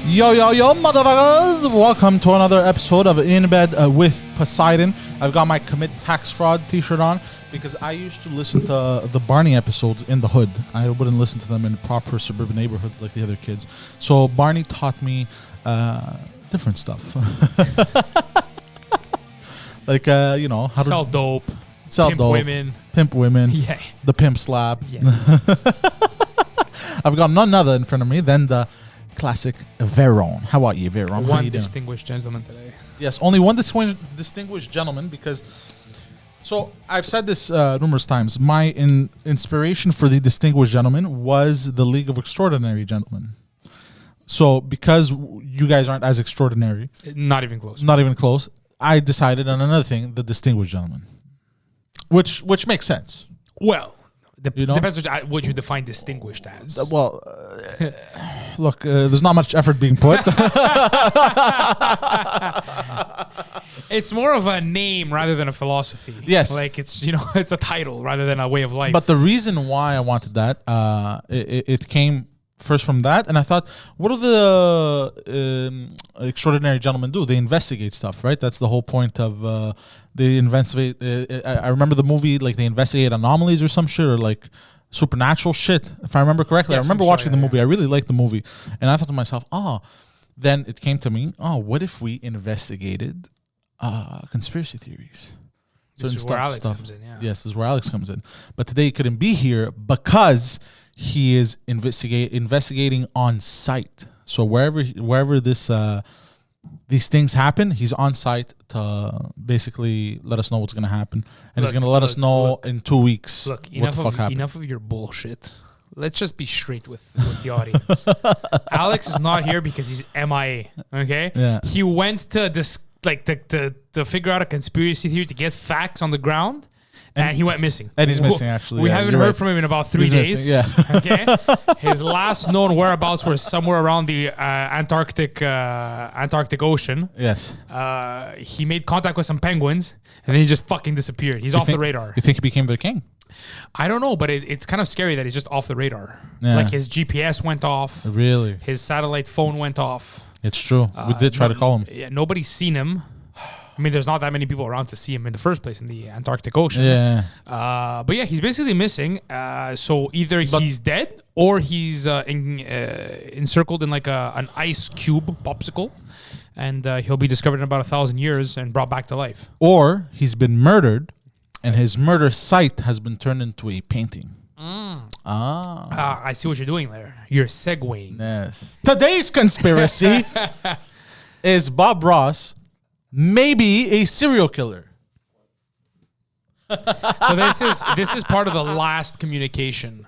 Yo, motherfuckers! Welcome to another episode of In Bed with Poseidon. I've got my Commit Tax Fraud t-shirt on because I used to listen to the Barney episodes in the hood. I wouldn't listen to them in proper suburban neighborhoods like the other kids. So Barney taught me different stuff. Like, how to sell dope, pimp women, yeah, the pimp slap. yeah. I've got none other in front of me than the classic Viron. How about you, Viron? One distinguished gentleman today. Yes, only one distinguished gentleman because... So, I've said this numerous times. My inspiration for the distinguished gentleman was the League of Extraordinary Gentlemen. So, because you guys aren't as extraordinary... Not even close. Not even close. I decided on another thing, the distinguished gentleman. Which makes sense. Well... Depends what you define distinguished as. Look, there's not much effort being put. It's more of a name rather than a philosophy. Yes. Like it's a title rather than a way of life. But the reason why I wanted that, it came first from that, and I thought, what do the extraordinary gentlemen do? They investigate stuff, right? That's the whole point of they investigate. I remember the movie, like they investigate anomalies or some shit, or like supernatural shit, if I remember correctly. I remember watching the movie. I really liked the movie, and I thought to myself, then it came to me, what if we investigated conspiracy theories? This is where Alex comes in, yeah. Yes, this is where Alex comes in. But today he couldn't be here because he is investigating on site. So wherever this these things happen, he's on site to basically let us know what's going to happen. And he's going to let us know in 2 weeks what the fuck happened. Enough of your bullshit. Let's just be straight with the audience. Alex is not here because he's MIA, okay? Yeah. He went to to figure out a conspiracy theory to get facts on the ground. And he went missing. And he's missing, actually. We haven't heard from him in about 3 days. Missing, yeah. Okay. His last known whereabouts were somewhere around the Antarctic Ocean. Yes. He made contact with some penguins, and then he just fucking disappeared. He's off the radar. You think he became their king? I don't know, but it's kind of scary that he's just off the radar. Yeah. Like his GPS went off. Really? His satellite phone went off. It's true. We did try to call him. Yeah, nobody's seen him. I mean, there's not that many people around to see him in the first place in the Antarctic Ocean. Yeah. But yeah, he's basically missing. So either he's dead or he's encircled in like an ice cube popsicle, and he'll be discovered in about 1,000 years and brought back to life. Or he's been murdered, and his murder site has been turned into a painting. I see what you're doing there. You're segueing. Yes. Today's conspiracy is Bob Ross maybe a serial killer. So this is part of the last communication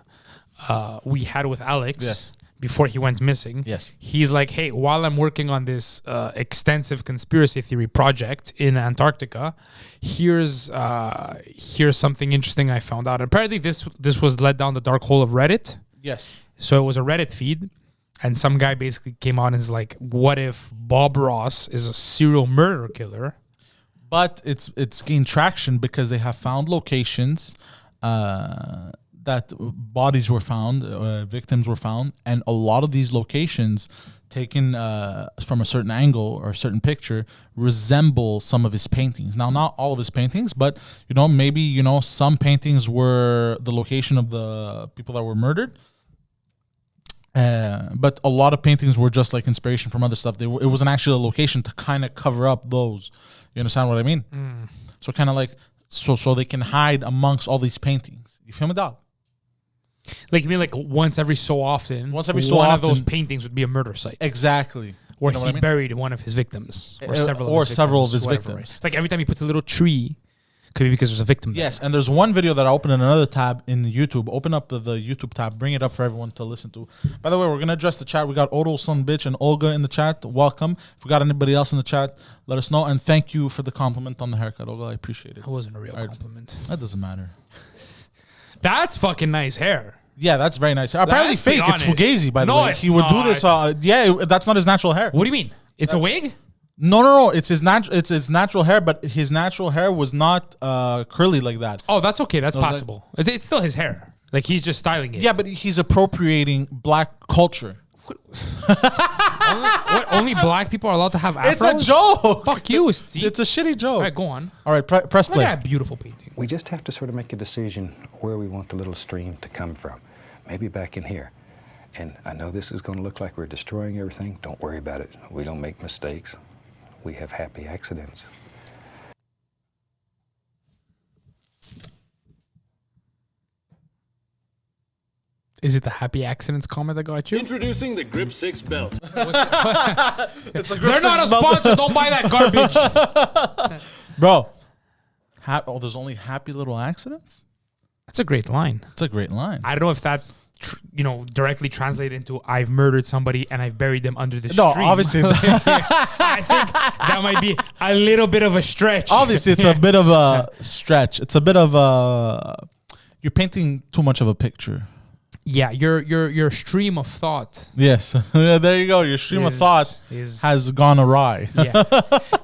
we had with Alex before he went missing. Yes. He's like, hey, while I'm working on this extensive conspiracy theory project in Antarctica, here's something interesting I found out. Apparently this was led down the dark hole of Reddit. Yes. So it was a Reddit feed. And some guy basically came on and is like, what if Bob Ross is a serial murder killer? But it's gained traction because they have found locations that bodies were found, victims were found. And a lot of these locations taken from a certain angle or a certain picture resemble some of his paintings. Now, not all of his paintings, but, maybe, some paintings were the location of the people that were murdered. But a lot of paintings were just like inspiration from other stuff. It wasn't actually a location to kind of cover up those. You understand what I mean? So kind of like so they can hide amongst all these paintings. You feel me, dog? Like you mean like once every so often? Once every so one often, of those paintings would be a murder site. Exactly. Where he buried one of his victims, or several of his victims. Like every time he puts a little tree. Could be because there's a victim there. Yes, and there's one video that I opened in another tab in YouTube. Open up the YouTube tab. Bring it up for everyone to listen to. By the way, we're going to address the chat. We got Odo, Son Bitch, and Olga in the chat. Welcome. If we got anybody else in the chat, let us know. And thank you for the compliment on the haircut, Olga. I appreciate it. It wasn't a real compliment. That doesn't matter. That's fucking nice hair. Yeah, that's very nice. Apparently fake. It's Fugazi, by the way. He would do this. That's not his natural hair. What do you mean? It's a wig? No. It's his natural hair, but his natural hair was not curly like that. Oh, that's okay. That's possible. It's still his hair. Like he's just styling it. Yeah, but he's appropriating black culture. Only black people are allowed to have afros? It's a joke. Fuck you, Steve. It's a shitty joke. All right, go on. All right, press Look play. at that beautiful painting. We just have to sort of make a decision where we want the little stream to come from. Maybe back in here. And I know this is going to look like we're destroying everything. Don't worry about it. We don't make mistakes. We have happy accidents. Is it the happy accidents comment that got you? Introducing the Grip 6 belt. It's a They're not a sponsor. Don't buy that garbage. Bro. There's only happy little accidents? That's a great line. It's a great line. I don't know if that, directly translated into I've murdered somebody and I've buried them under the No, stream. obviously. I think that might be a little bit of a stretch. Obviously, it's a bit of a stretch. It's a bit of a... You're painting too much of a picture. Yeah, your stream of thought. Yes. There you go. Your stream of thought has gone awry. Yeah.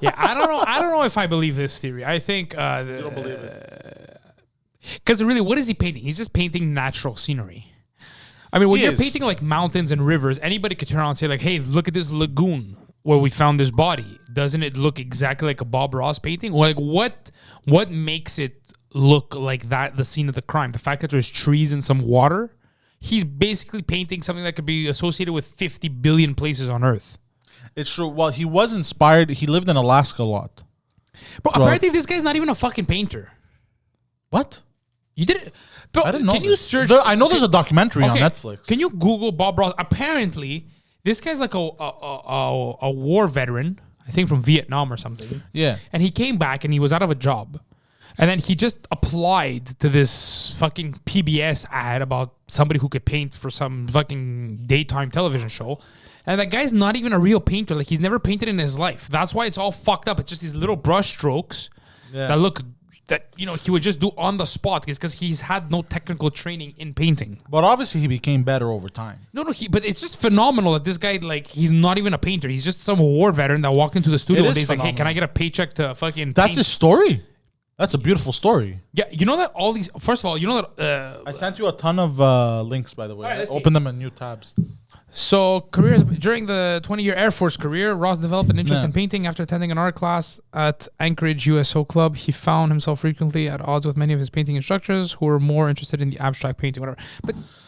Yeah, I don't know if I believe this theory. I think... you don't believe it. Because really, what is he painting? He's just painting natural scenery. I mean, when you're painting like mountains and rivers, anybody could turn around and say like, hey, look at this lagoon where we found this body. Doesn't it look exactly like a Bob Ross painting? Or like what makes it look like that, the scene of the crime? The fact that there's trees and some water? He's basically painting something that could be associated with 50 billion places on Earth. It's true. Well, he was inspired. He lived in Alaska a lot. Bro, apparently this guy's not even a fucking painter. What? You didn't... Bro, I didn't know can you this. search... I know there's a documentary on Netflix. Can you Google Bob Ross? Apparently, this guy's like a war veteran, I think from Vietnam or something. Yeah. And he came back and he was out of a job. And then he just applied to this fucking PBS ad about somebody who could paint for some fucking daytime television show. And that guy's not even a real painter. Like, he's never painted in his life. That's why it's all fucked up. It's just these little brush strokes that look... that, he would just do on the spot because he's had no technical training in painting. But obviously he became better over time. No, but it's just phenomenal that this guy, like, he's not even a painter. He's just some war veteran that walked into the studio and he's like, hey, can I get a paycheck to fucking That's paint? his story. That's a beautiful story. Yeah, you know that all these... First of all, you know that... I sent you a ton of links, by the way. All right, Open them in new tabs. So, during the 20-year Air Force career, Ross developed an interest in painting after attending an art class at Anchorage USO Club. He found himself frequently at odds with many of his painting instructors who were more interested in the abstract painting, whatever.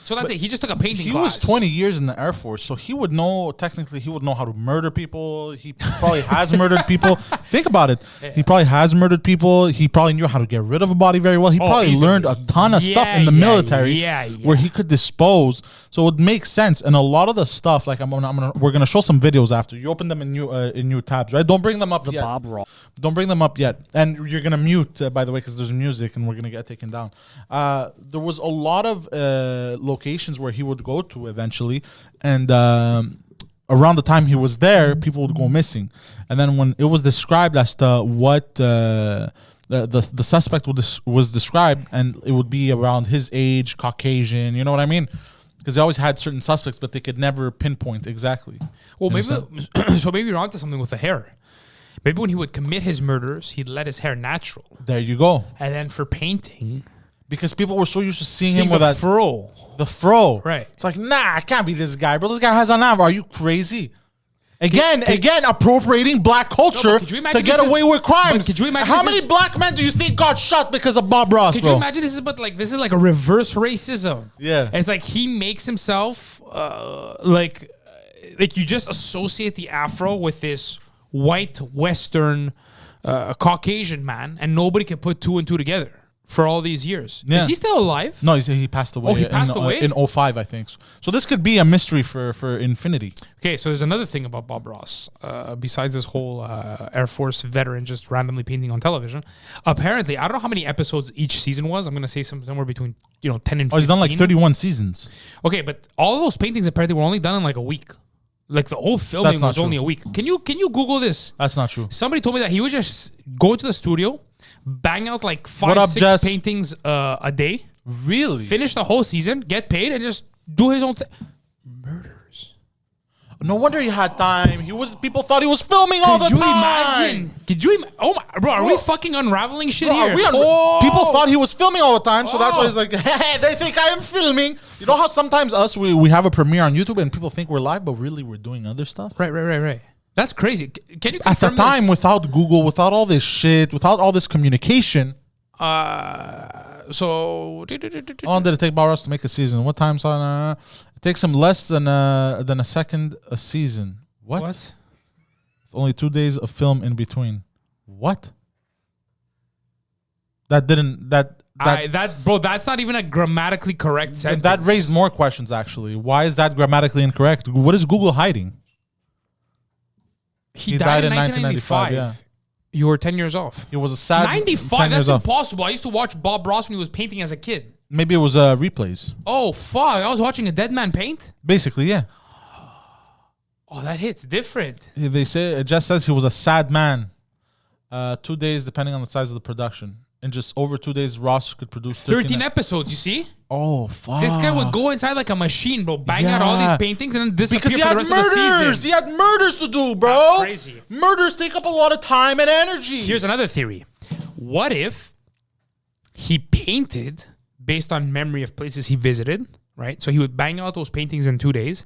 So that's it. He just took a painting class. He was 20 years in the Air Force, so he would know how to murder people. He probably has murdered people. Think about it. Yeah. He probably has murdered people. He probably knew how to get rid of a body very well. He probably learned a ton of stuff in the military where he could dispose. So it makes sense. And a lot of the stuff, like we're gonna show some videos after. You open them in new tabs, right? Don't bring them up yet. Bob Ross. Don't bring them up yet. And you're gonna mute, by the way, because there's music and we're gonna get taken down. There was a lot of locations where he would go to eventually, and around the time he was there, people would go missing. And then when it was described as to what the suspect was described, and it would be around his age, Caucasian, you know what I mean? Because they always had certain suspects, but they could never pinpoint exactly. Well, maybe you're onto something with the hair. Maybe when he would commit his murders, he'd let his hair natural. There you go. And then for painting, because people were so used to seeing him with that fro. The fro. Right. It's like, nah, I can't be this guy, bro. This guy has an afro. Are you crazy? Again, appropriating black culture to get away with crimes. Could you imagine how many black men do you think got shot because of Bob Ross, Could bro? you imagine this is like a reverse racism? Yeah. And it's like he makes himself like you just associate the afro with this white Western Caucasian man, and nobody can put two and two together for all these years. Yeah. Is he still alive? No, he passed away. Oh, he passed away? In 2005, I think. So this could be a mystery for infinity. Okay, so there's another thing about Bob Ross. Besides this whole Air Force veteran just randomly painting on television, apparently, I don't know how many episodes each season was. I'm going to say somewhere between 10 and 15. Oh, he's done like 31 seasons. Okay, but all those paintings apparently were only done in like a week. Like the whole filming was only a week. Can you Google this? That's not true. Somebody told me that he would just go to the studio, bang out like 5-6 paintings a day. Really? Finish the whole season, get paid, and just do his own thing. Murders. No wonder he had time. People thought he was filming all the Could you time. imagine? Could you imagine? Oh my, bro, are we fucking unraveling shit Bro, here? are we People thought he was filming all the time, so that's why he's like, hey, they think I am filming. You know how sometimes we have a premiere on YouTube and people think we're live, but really we're doing other stuff? Right. That's crazy. Can you At the confirm time, this? without Google, without all this shit, without all this communication. So How long did it take Bob Ross to make a season? What time's on? It takes him less than a second a season. What? Only 2 days of film in between. What? Bro, that's not even a grammatically correct sentence. That raised more questions, actually. Why is that grammatically incorrect? What is Google hiding? He died in 1995. Yeah. You were 10 years off. It was a sad 95? That's impossible. I used to watch Bob Ross when he was painting as a kid. Maybe it was replays. Oh, fuck. I was watching a dead man paint? Basically, yeah. Oh, that hits different. They say it just says he was a sad man. 2 days, depending on the size of the production. In just over 2 days, Ross could produce 13 episodes, you see? Oh, fuck. This guy would go inside like a machine, bro, bang out all these paintings and then disappear because for the rest of the season. He had murders to do, bro. That's crazy. Murders take up a lot of time and energy. Here's another theory. What if he painted based on memory of places he visited, right? So he would bang out those paintings in 2 days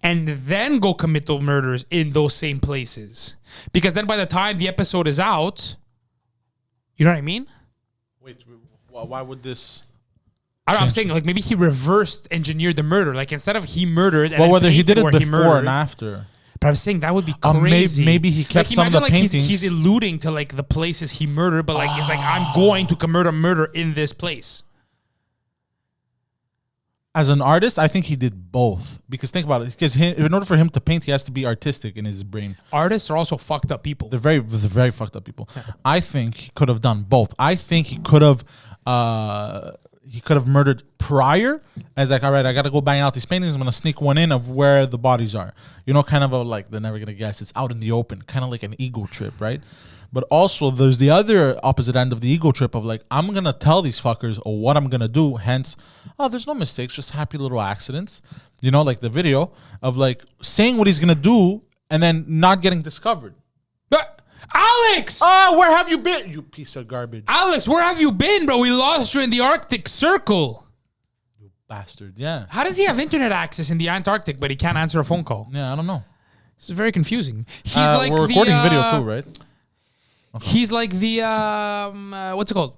and then go commit those murders in those same places. Because then by the time the episode is out, you know what I mean? Wait, why would this... I'm saying like maybe he reversed engineered the murder. Like instead of he murdered, and whether he did it where he before murdered, and after. But I'm saying that would be crazy. Maybe he kept some of the paintings. He's alluding to like the places he murdered, but like it's like I'm going to commit a murder in this place. As an artist, I think he did both. Because think about it. Because in order for him to paint, he has to be artistic in his brain. Artists are also fucked up people. They're very fucked up people. I think he could have done both. I think he could have murdered prior as like, all right, I got to go bang out these paintings. I'm going to sneak one in of where the bodies are. You know, kind of like they're never going to guess. It's out in the open. Kind of like an ego trip, right? But also there's the other opposite end of the ego trip of like, I'm going to tell these fuckers what I'm going to do. Hence, there's no mistakes, just happy little accidents. You know, like the video of like saying what he's going to do and then not getting discovered. But Alex! Where have you been? You piece of garbage. Alex, where have you been, bro? We lost you in the Arctic Circle. You bastard, yeah. How does he have internet access in the Antarctic, but he can't answer a phone call? Yeah, I don't know. It's very confusing. He's like we're recording video too, right? Okay. He's like the what's it called?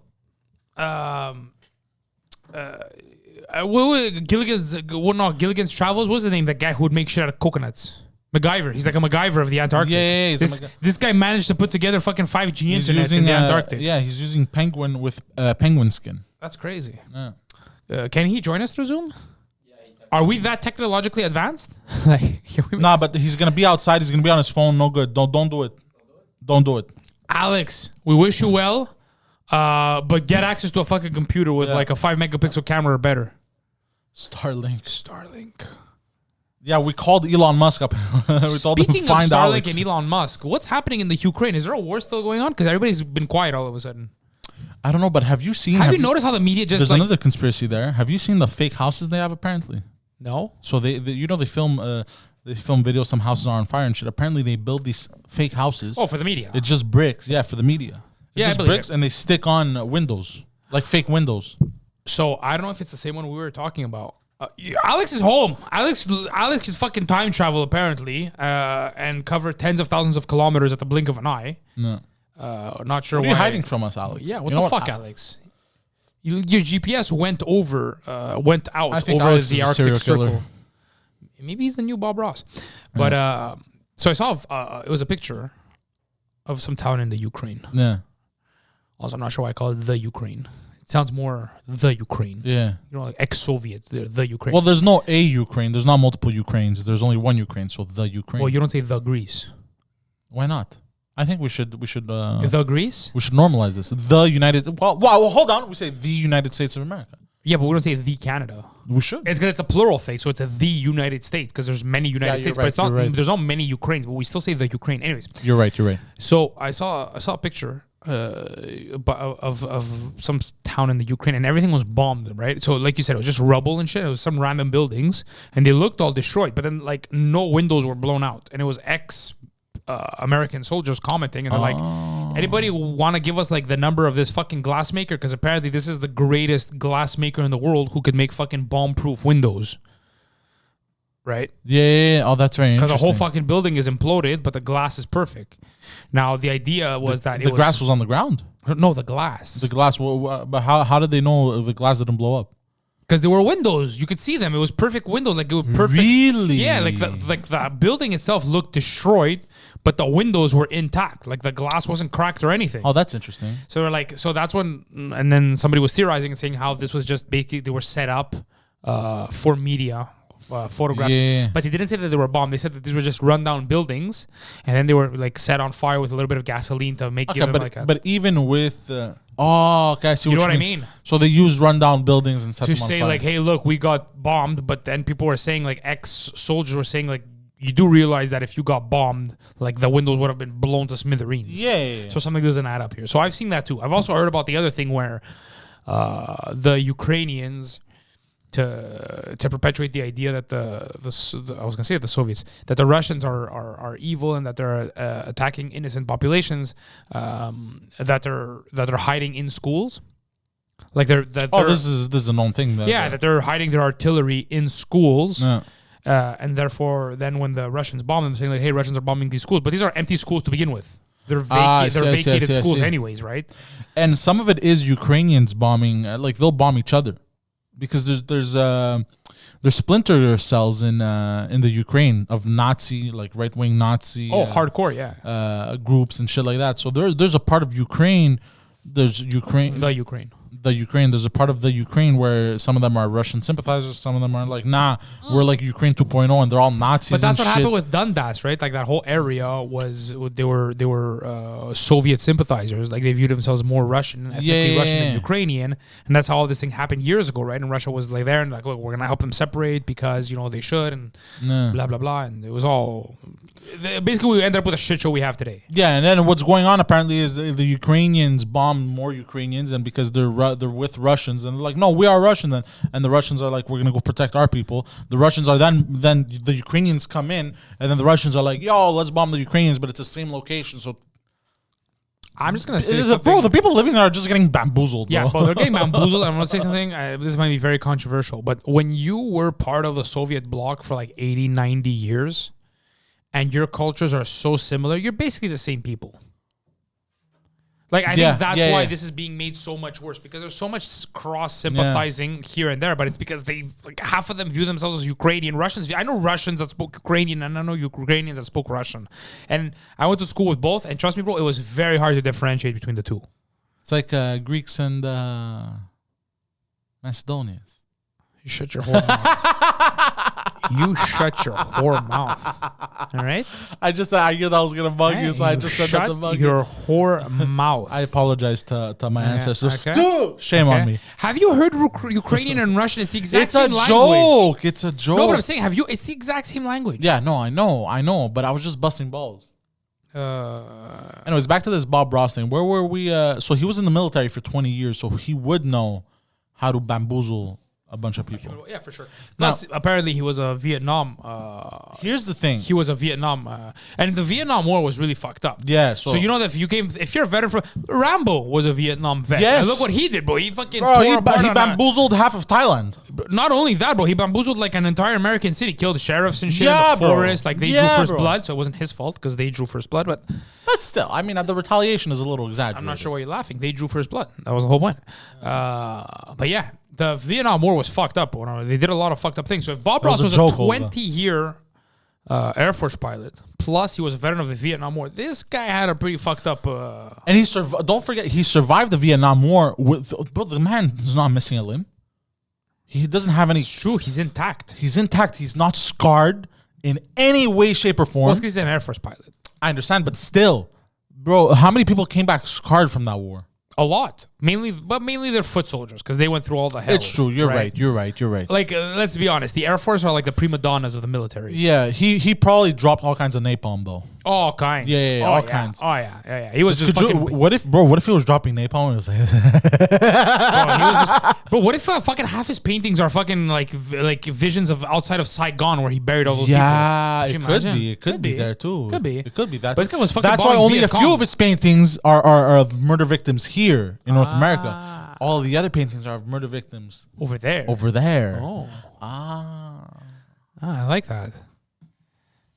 Gilligans Travels. What's the name? That guy who would make shit out of coconuts. MacGyver. He's like a MacGyver of the Antarctic. Yeah. This guy managed to put together fucking 5G internet in the Antarctic. Yeah, he's using penguin with penguin skin. That's crazy. Yeah. Can he join us through Zoom? Are we that technologically advanced? But he's gonna be outside. He's gonna be on his phone. No good. Don't do it. Don't do it. Alex, we wish you well, but get access to a fucking computer with like a 5 megapixel camera or better. Starlink. Yeah, we called Elon Musk up. We told him to find Starlink Alex. and Elon Musk, what's happening in the Ukraine? Is there a war still going on? Because everybody's been quiet all of a sudden. I don't know, but have you seen... Have you noticed how the media just There's another conspiracy there. Have you seen the fake houses they have apparently? No. So they film videos, some houses are on fire and shit. Apparently they build these fake houses. Oh, for the media. It's just bricks. Yeah, for the media. It's just bricks and they stick on windows. Like fake windows. So I don't know if it's the same one we were talking about. Alex is home. Alex can fucking time travel apparently and cover tens of thousands of kilometers at the blink of an eye. No. Not sure what why. Are you hiding from us, Alex? Yeah, what the fuck, Alex? Your GPS went out over Alex the Arctic Circle. Killer. Maybe he's the new Bob Ross. But so I saw it was a picture of some town in the Ukraine. Yeah. Also, I'm not sure why I call it the Ukraine. It sounds more the Ukraine. Yeah. You know, like ex-Soviet, the Ukraine. Well, there's no a Ukraine. There's not multiple Ukraines. There's only one Ukraine, so the Ukraine. Well, you don't say the Greece. Why not? I think we should the Greece? We should normalize this. The United... Well, hold on. We say the United States of America. Yeah, but we don't say the Canada. We should. It's because it's a plural thing, so it's a the United States because there's many United States, but it's not. There's not many Ukraines, but we still say the Ukraine. Anyways, You're right. So I saw a picture of some town in the Ukraine, and everything was bombed, right? So like you said, it was just rubble and shit. It was some random buildings, and they looked all destroyed, but then like no windows were blown out, and it was American soldiers commenting, and they're like, anybody want to give us like the number of this fucking glass maker? Because apparently this is the greatest glass maker in the world who could make fucking bomb-proof windows. Right? Yeah. Oh, that's very interesting. Because the whole fucking building is imploded, but the glass is perfect. Now, the idea was the glass was on the ground. No, the glass. The glass. But how did they know the glass didn't blow up? Because there were windows. You could see them. It was perfect windows. Like, it was perfect. Really? Yeah, like the building itself looked destroyed, but the windows were intact. Like, the glass wasn't cracked or anything. Oh, that's interesting. So, that's when... And then somebody was theorizing and saying how this was just basically... They were set up for media... photographs, but they didn't say that they were bombed. They said that these were just rundown buildings, and then they were like set on fire with a little bit of gasoline to make give them like a. But even with, okay, I see. You know what I mean? So they used rundown buildings and set them on say fire. like, hey, look, we got bombed, but then people were saying like ex-soldiers were saying like, you do realize that if you got bombed, like the windows would have been blown to smithereens. Yeah. So something doesn't add up here. So I've seen that too. I've also heard about the other thing where the Ukrainians. To perpetuate the idea that I was gonna say the Soviets, that the Russians are evil and that they're attacking innocent populations, that they're hiding in schools, like this is a known thing. That they're hiding their artillery in schools, and therefore then when the Russians bomb them, saying like, hey, Russians are bombing these schools, but these are empty schools to begin with. They're vacated schools anyways, right? And some of it is Ukrainians bombing, like they'll bomb each other. Because there's splinter cells in the Ukraine of Nazi, like right wing Nazi hardcore groups and shit like that. So there's a part of Ukraine. There's Ukraine. There's a part of the Ukraine where some of them are Russian sympathizers. Some of them are like, nah, we're like Ukraine 2.0, and they're all Nazis. But that's what happened with Donbass, right? Like that whole area was they were Soviet sympathizers. Like they viewed themselves more Russian, ethnically Russian than Ukrainian, and that's how all this thing happened years ago, right? And Russia was like there and like, look, we're gonna help them separate because they should, and blah blah blah, and it was all. Basically, we ended up with a shit show we have today. Yeah, and then what's going on apparently is the Ukrainians bombed more Ukrainians, and because they're with Russians, and they're like, no, we are Russian then, and the Russians are like, we're gonna go protect our people. The Russians are then the Ukrainians come in, and then the Russians are like, yo, let's bomb the Ukrainians, but it's the same location. So I'm just gonna say something. Bro, the people living there are just getting bamboozled. Yeah, bro, they're getting bamboozled. I'm gonna say something. This might be very controversial, but when you were part of the Soviet bloc for like 80, 90 years. And your cultures are so similar, you're basically the same people. Like, I think that's why this is being made so much worse, because there's so much cross-sympathizing here and there, but it's because half of them view themselves as Ukrainian. Russians, I know Russians that spoke Ukrainian, and I know Ukrainians that spoke Russian. And I went to school with both, and trust me, bro, it was very hard to differentiate between the two. It's like Greeks and Macedonians. You shut your whore mouth. You shut your whore mouth. All right? I knew that was going to bug you, so I just said that to bug you. Shut your whore mouth. I apologize to my ancestors. Okay. Shame on me. Have you heard Ukrainian and Russian? It's the exact same language. It's a joke. No, but I'm saying, it's the exact same language. Yeah, no, I know, but I was just busting balls. Anyways, back to this Bob Ross thing. Where were we? So he was in the military for 20 years, so he would know how to bamboozle a bunch of people. Yeah, for sure. Plus, apparently he was a Vietnam. Here's the thing. He was a Vietnam, and the Vietnam War was really fucked up. Yeah. So you know that if you're a veteran from Rambo was a Vietnam vet. Yes. And look what he did, bro. He fucking he bamboozled half of Thailand. Not only that, bro. He bamboozled like an entire American city, killed sheriffs and shit in the forest. Like they drew first blood, so it wasn't his fault because they drew first blood. But still, I mean, the retaliation is a little exaggerated. I'm not sure why you're laughing. They drew first blood. That was the whole point. But yeah. The Vietnam War was fucked up. They did a lot of fucked up things. So if Bob Ross was a 20-year Air Force pilot, plus he was a veteran of the Vietnam War, this guy had a pretty fucked up... And he don't forget, he survived the Vietnam War. Bro, the man is not missing a limb. He doesn't have any... It's true. He's intact. He's intact. He's not scarred in any way, shape, or form. Well, he's an Air Force pilot. I understand, but still. Bro, how many people came back scarred from that war? A lot, mainly they're foot soldiers because they went through all the hell. It's true. You're right. Like, let's be honest. The Air Force are like the prima donnas of the military. Yeah, he probably dropped all kinds of napalm though. All kinds. Yeah, all kinds. Oh yeah. He was just Could you, fucking. what if he was dropping napalm and it was like Bro, what if fucking half his paintings are fucking like visions of outside of Saigon where he buried all those yeah, people? it could be. It could be there too. Could be. It could be that. But this guy was fucking That's why bombing only Viet a few Cong. of his paintings are of murder victims here in North America. All the other paintings are of murder victims over there. Oh. I like that.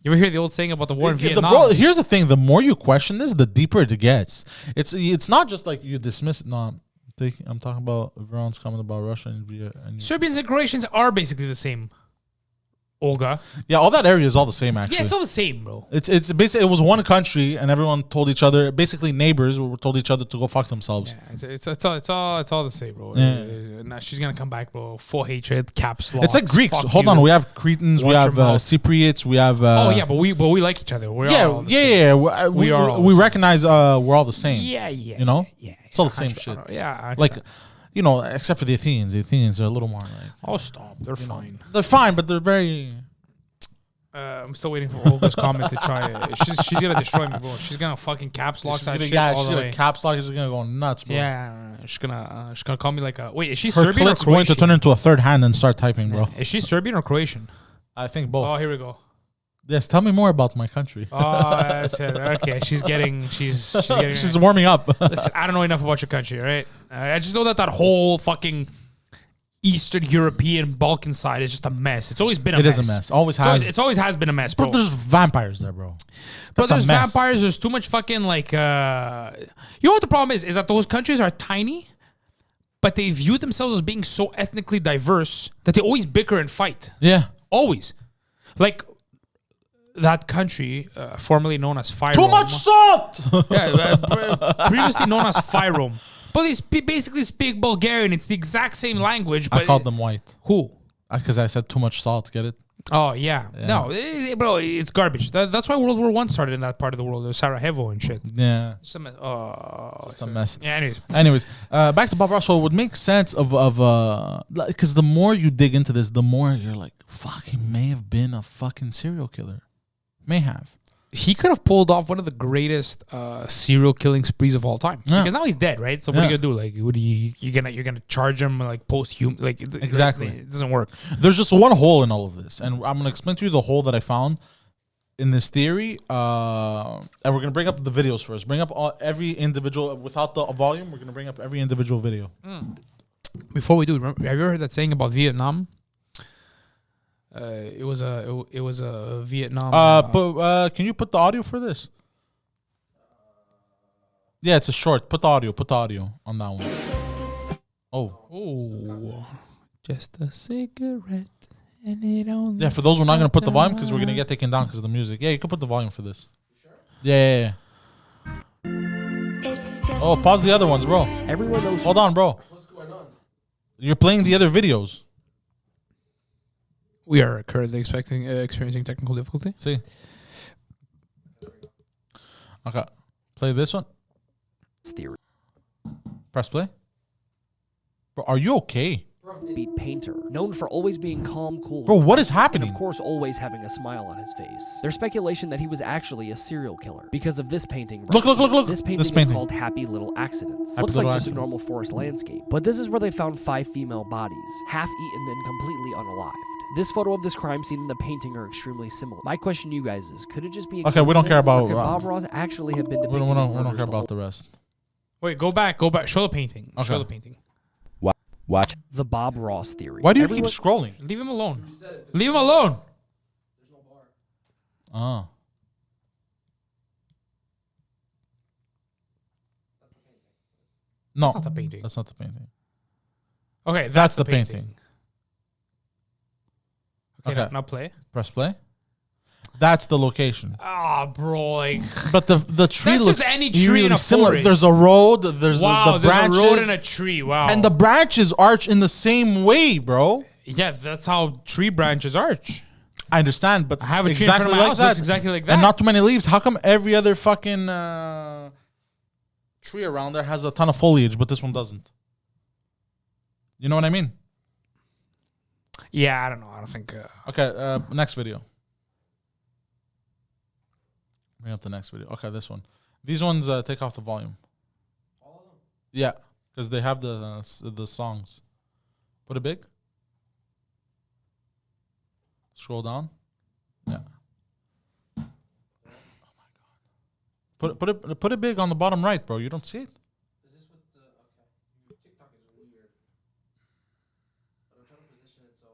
You ever hear the old saying about the war in Vietnam? Here's the thing: the more you question this, the deeper it gets. It's not just like you dismiss it. No, I'm talking about Viron's comment about Russia and Vietnam. Serbians and Croatians are basically the same. Olga. Yeah, all that area is all the same. Actually, Yeah, it's all the same, bro. It's basically it was one country, and everyone told each other. Basically, neighbors told each other to go fuck themselves. Yeah, it's all the same, bro. Yeah. Now she's gonna come back, bro. Full hatred, caps lock. It's like Greeks. Fuck Hold you. on, we have Cretans, we Watch have your mouth. Cypriots, we have. Oh yeah, but we like each other. We're all the same. We are all we the same. recognize we're all the same. Yeah. You know, it's all the same shit. Yeah, Like, you know, except for the Athenians. The Athenians are a little more like. oh stop, they're fine. They're fine, but they're very. I'm still waiting for Olga's comment to try it. She's gonna destroy me, bro. She's gonna fucking caps lock that shit all she's the gonna way. caps lock. She's gonna go nuts, bro. Yeah, she's gonna call me like a. Wait, is she Her Serbian or clit's going to Croatian? turn into a third hand and start typing, bro. Is she Serbian or Croatian? I think both. Oh, here we go. Yes, tell me more about my country. Oh, that's it. Okay, she's getting. She's warming up. Listen, I don't know enough about your country, right? I just know that whole fucking Eastern European Balkan side is just a mess. It's always been a It mess. is a mess. Always has. It always has been a mess, bro. But there's vampires there, bro. But That's a there's mess. vampires. There's too much fucking like. You know what the problem is? Is that those countries are tiny, but they view themselves as being so ethnically diverse that they always bicker and fight. Yeah. Always, like that country formerly known as Viron. Too much salt. Previously known as Viron. But they basically speak Bulgarian. It's the exact same language. But I called them white Who? because I said too much salt. Get it? Oh, yeah. No, bro, it's garbage. That's why World War I started in that part of the world. It was Sarajevo and shit. Yeah. It's a mess. Oh, It's a mess. Yeah, Anyways, back to Bob Ross. So it would make sense of because the more you dig into this, the more you're like, fuck, he may have been a fucking serial killer. May have. he could have pulled off one of the greatest serial killing sprees of all time. Yeah. Because now he's dead, right? So what are you gonna do? Like, what do you're gonna charge him like post-human? Like, Exactly. It doesn't work. There's just one hole in all of this, and I'm gonna explain to you the hole that I found in this theory. And we're gonna bring up the videos first. Bring up every individual without the volume. We're gonna bring up every individual video. Before we do, have you ever heard that saying about Vietnam? It was a Vietnam. But can you put the audio for this? Yeah, it's a short. Put the audio on that one. Oh, Just a cigarette and it only. yeah. For those who are not gonna put the volume because we're gonna get taken down because of the music. Yeah, you can put the volume for this. Yeah. Oh, pause the other ones, bro. Everyone knows. Hold on, bro. What's going on? You're playing the other videos. We are currently experiencing technical difficulty. See. Okay. Play this one. Theory. Press play. Bro, are you okay? Beat painter, known for always being calm, cool, Bro, what is and happening? of course always having a smile on his face. There's speculation that he was actually a serial killer because of this painting. Right Look. here. Look. This painting This is painting. called Happy Little Accidents. Happy Looks Little like just a Accidents. normal forest landscape, but this is where they found 5 female bodies, half eaten and completely unalived. This photo of this crime scene and the painting are extremely similar. My question to you guys is, could it just be a Okay, we don't care coincidence, or about- could Bob Ross actually have been We depicting don't his murders care the about the rest. Wait, go back. Show the painting. Okay. Show the painting. Watch. The Bob Ross theory. Why do you Everyone- keep scrolling? Leave him alone. Leave him alone. Oh. No, That's not the painting. that's not the painting. Okay, That's the painting. Okay, Okay. now play. Press play. That's the location. Ah, bro, like But the tree That's looks just any tree in eerily a similar. forest. There's a road. There's wow, the there's branches. a road and a tree. Wow, and the branches arch in the same way, bro. yeah, that's how tree branches arch. I understand, but I have a tree in front of my house, looks exactly like that. And not too many leaves. How come every other fucking tree around there has a ton of foliage, but this one doesn't? You know what I mean? Yeah, I don't know. I don't think. Okay, next video. Bring up the next video. Okay, this one. These ones take off the volume. All of them. Yeah, because they have the songs. Put it big. Scroll down. Yeah. Oh my god. Put it big on the bottom right, bro. You don't see it. Is this what the okay? TikTok is weird. But I'm trying to position it so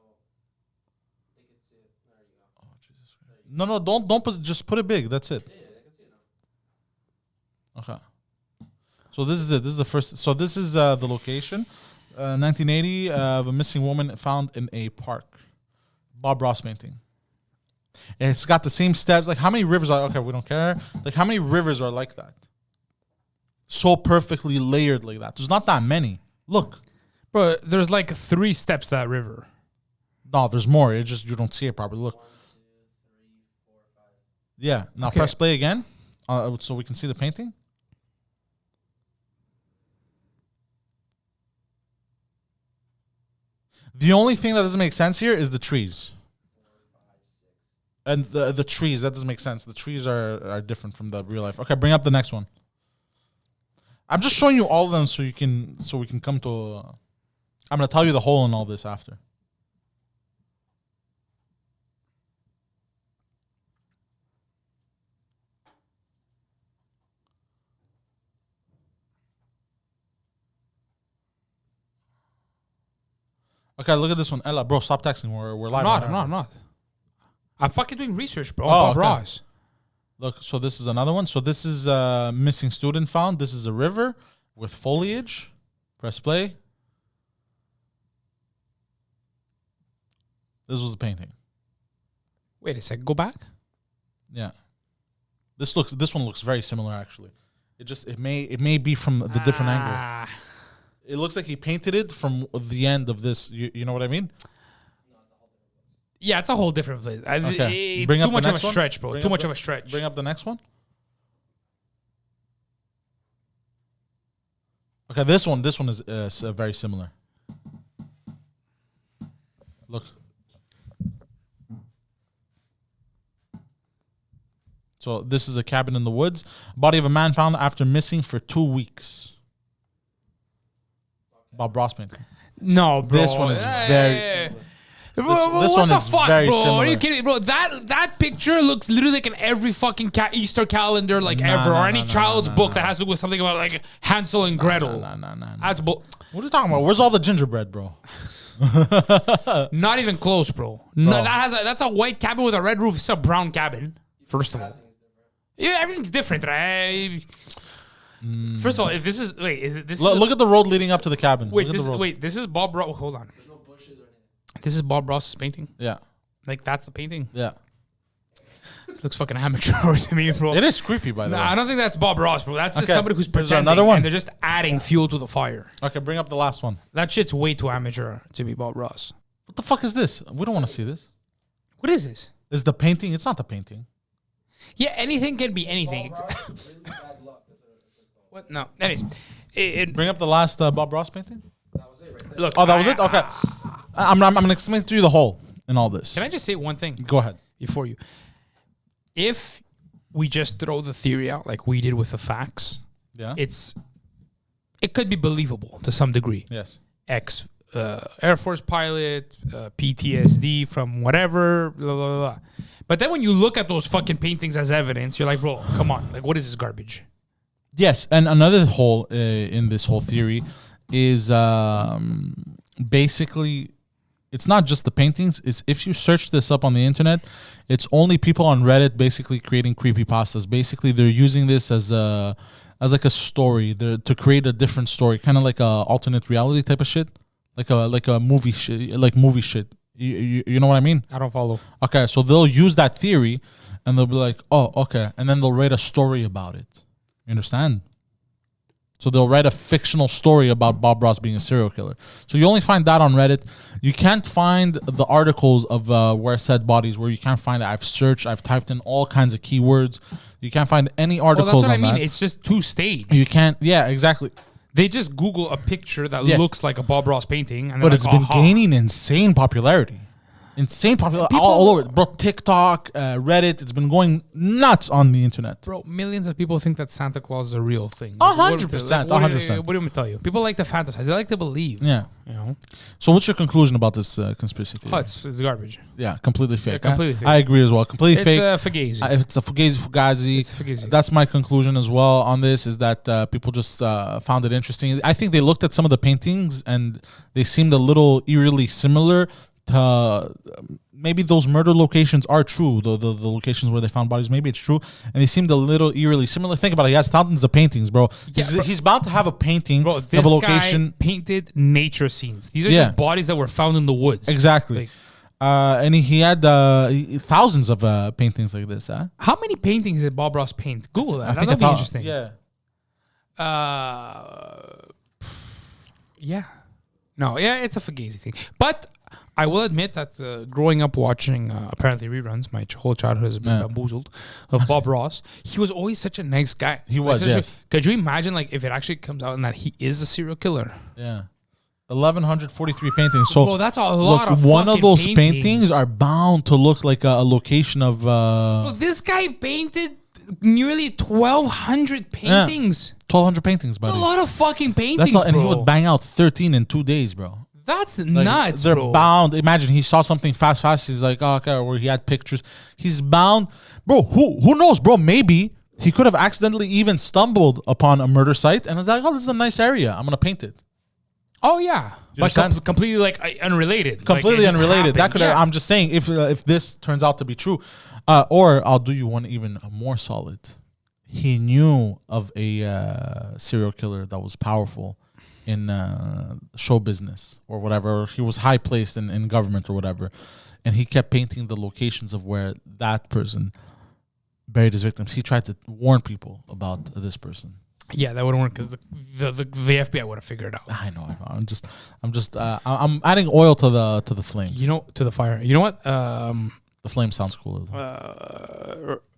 they can see it. There you go. Oh Jesus Christ. No, don't just put it big. That's it. Yeah, they can see it now. Okay. So this is it. This is the first. So this is the location. 1980 of a missing woman found in a park. Bob Ross painting. And it's got the same steps. Like how many rivers are okay? We don't care. Like how many rivers are like that? So perfectly layered like that. There's not that many. Look, Bro, there's like 3 steps to that river. no, there's more. It just you don't see it properly. Look. 1, 2, 3, 4, 5. Yeah. Now Okay. press play again, so we can see the painting. The only thing that doesn't make sense here is the trees. And the trees, that doesn't make sense. The trees are different from the real life. Okay, bring up the next one. I'm just showing you all of them so we can come to I'm going to tell you the whole in all this after. Okay, look at this one. Ella, bro, stop texting. We're live. I'm not. I'm fucking doing research, bro. Oh, Bob okay. Ross. Look, so this is another one. So this is a missing student found. This is a river with foliage. Press play. This was the painting. Wait a second. Go back. Yeah. This one looks very similar actually. It may be from the different angle. It looks like he painted it from the end of this. You know what I mean? Yeah, it's a whole different place. Okay. It's Bring too up the much of a next one. stretch, bro. Bring Too up much the- of a stretch. Bring up the next one. Okay, this one is very similar. Look. So this is a cabin in the woods. Body of a man found after missing for 2 weeks. Bob Ross painting. No, bro. This one is very similar. Bro, This what one the is fuck, very bro? Are similar. you kidding, bro? That picture looks literally like in every fucking Easter calendar, like ever, or any child's book that has to do with something about like Hansel and Gretel. No. That's What are you talking about? Where's all the gingerbread, bro? not even close, bro. No, that's a white cabin with a red roof. It's a brown cabin. First of all, yeah, everything's different, right? First of all, if this is Look at the road leading up to the cabin. Wait, Look at the road. this is Bob Ross. Hold on. There's no bushes or anything. This is Bob Ross's painting. Yeah. Like that's the painting. Yeah. It looks fucking amateur to me, bro. It is creepy, by the Nah, way. I don't think that's Bob Ross, bro. That's just Okay. somebody who's Is there pretending. another one? And they're just adding fuel to the fire. Okay, bring up the last one. That shit's way too amateur to be Bob Ross. What the fuck is this? We don't want to see this. What is this? Is the painting? It's not the painting. Yeah, anything can be anything. What? No. Anyways, Bring up the last Bob Ross painting. look. Oh, that was it? Okay. I'm going to explain to you the whole in all this. Can I just say one thing Go ahead. before you? If we just throw the theory out like we did with the facts, Yeah. it could be believable to some degree. Yes. Air Force pilot, PTSD from whatever, blah, blah, blah. But then when you look at those fucking paintings as evidence, you're like, bro, come on. Like, what is this garbage? Yes, and another hole in this whole theory is basically it's not just the paintings. It's if you search this up on the internet, it's only people on Reddit basically creating creepypastas. Basically, they're using this as like a story to create a different story, kind of like a alternate reality type of shit, like a movie shit, like movie shit. You know what I mean? I don't follow. Okay, so they'll use that theory, and they'll be like, oh, okay, and then they'll write a story about it. You understand? So they'll write a fictional story about Bob Ross being a serial killer. So you only find that on Reddit. You can't find the articles of where said bodies, where you can't find it. I've searched, I've typed in all kinds of keywords. You can't find any Well, articles that's what I on mean. that. It's just two stage. You can't, yeah, exactly. They just Google a picture that Yes. looks like a Bob Ross painting. And But they're it's like, been aha. gaining insane popularity. Insane popular all over, bro. TikTok, Reddit, it's been going nuts on the internet. Bro, millions of people think that Santa Claus is a real thing. 100%, 100%. What do you tell you? People like to fantasize. They like to believe. Yeah. You know? So what's your conclusion about this conspiracy theory? Oh, it's garbage. Yeah, completely fake. completely fake. I agree as well. Completely fake. It's Fugazi. It's a fugazi. It's a fugazi. That's my conclusion as well on this, is that people just found it interesting. I think they looked at some of the paintings and they seemed a little eerily similar to maybe those murder locations are true. The locations where they found bodies, maybe it's true. And they seemed a little eerily similar. Think about it. He has thousands of paintings, bro. He's bound to have a painting This of a location. guy painted nature scenes. These are just bodies that were found in the woods. Exactly. And he had thousands of paintings like this. How many paintings did Bob Ross paint? Google that. That'd be interesting. Yeah. Yeah. No, yeah, it's a Fugazi thing. But I will admit that growing up watching apparently reruns, my whole childhood has been bamboozled, of Bob Ross. He was always such a nice guy. He was, yes. Could you imagine if it actually comes out and that he is a serial killer? Yeah. 1,143 paintings. So well, that's a lot of one of those paintings are bound to look like a location of. Well, this guy painted nearly 1,200 paintings. 1,200 paintings, buddy. That's a lot of fucking paintings, and he would bang out 13 in 2 days, bro. That's nuts, They're bro. bound. Imagine he saw something fast. He's like, oh, okay, or he had pictures. He's bound, bro. Who knows, bro? Maybe he could have accidentally even stumbled upon a murder site and was like, oh, this is a nice area. I'm gonna paint it. Oh yeah, but completely unrelated. Completely unrelated. That could. I'm just saying, if this turns out to be true, or I'll do you one even more solid. He knew of a serial killer that was powerful in show business or whatever. He was high placed in government or whatever, and he kept painting the locations of where that person buried his victims. He tried to warn people about this person. Yeah, that wouldn't work because the FBI would have figured it out. I know. I'm adding oil to the flames. You know, to the fire. You know what? The flame sounds cooler.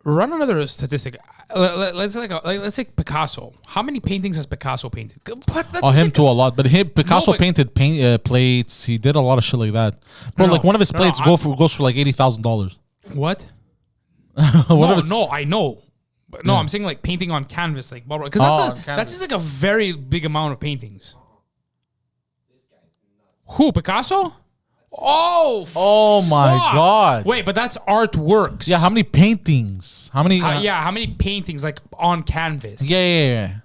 Run another statistic. Let's take Picasso. How many paintings has Picasso painted? Him too a lot. But Picasso painted plates. He did a lot of shit like that. Bro, one of his plates goes for like $80,000. What? I know. But no, I'm saying painting on canvas, because that's just a very big amount of paintings. Who, Picasso? Oh my God! Wait, but that's artworks. Yeah, how many paintings? How many? How many paintings on canvas? Yeah.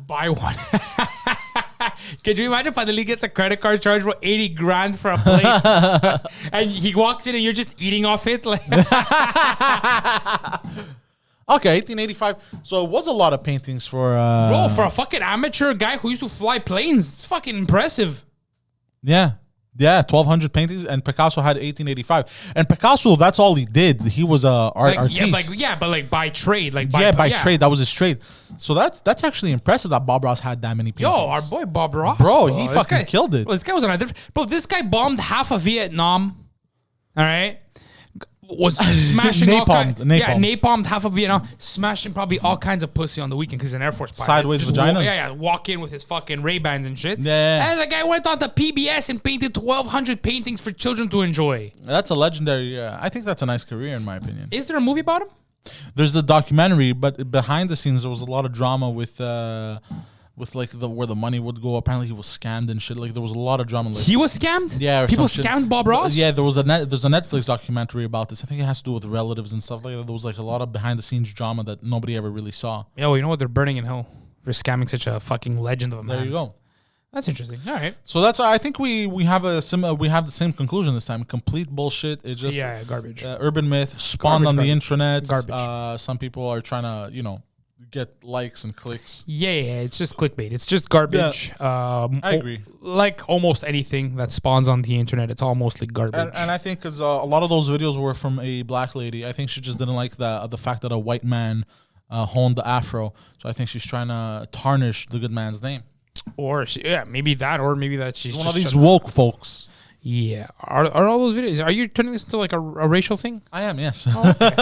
Buy one. Could you imagine Pantelis gets a credit card charge for 80 grand for a plate, and he walks in and you're just eating off it? Okay, 1885. So it was a lot of paintings for. Bro, for a fucking amateur guy who used to fly planes, it's fucking impressive. Yeah, 1,200 paintings, and Picasso had 1885. And Picasso, that's all he did. He was a artist. But by trade, by trade, that was his trade. So that's actually impressive that Bob Ross had that many paintings. Yo, our boy Bob Ross, bro, he fucking killed it. Well, this guy was on a different. Bro, this guy bombed half of Vietnam. All right. Was smashing napalmed half of Vietnam, smashing probably all kinds of pussy on the weekend because he's an Air Force pilot. Sideways vaginas. Walk in with his fucking Ray-Bans and shit. Yeah. And the guy went on to PBS and painted 1,200 paintings for children to enjoy. That's a legendary. I think that's a nice career in my opinion. Is there a movie about him? There's a documentary, but behind the scenes there was a lot of drama with where the money would go. Apparently he was scammed and shit. There was a lot of drama. He was scammed? Yeah. People scammed Bob Ross? Yeah, there's a Netflix documentary about this. I think it has to do with relatives and stuff like that. There was a lot of behind the scenes drama that nobody ever really saw. Yeah, well, you know what? They're burning in hell for scamming such a fucking legend of a man. There you go. That's interesting. All right. So I think we have the same conclusion this time. Complete bullshit. It's just garbage. Urban myth spawned on the intranet. Garbage. Some people are trying to get likes and clicks. Yeah, it's just clickbait. It's just garbage. Yeah. I agree. Like almost anything that spawns on the internet, it's all mostly garbage. And I think because a lot of those videos were from a black lady. I think she just didn't like the fact that a white man honed the afro. So I think she's trying to tarnish the good man's name. Or maybe that she's one of these woke folks. Yeah. Are all those videos? Are you turning this into a racial thing? I am, yes. Oh, okay.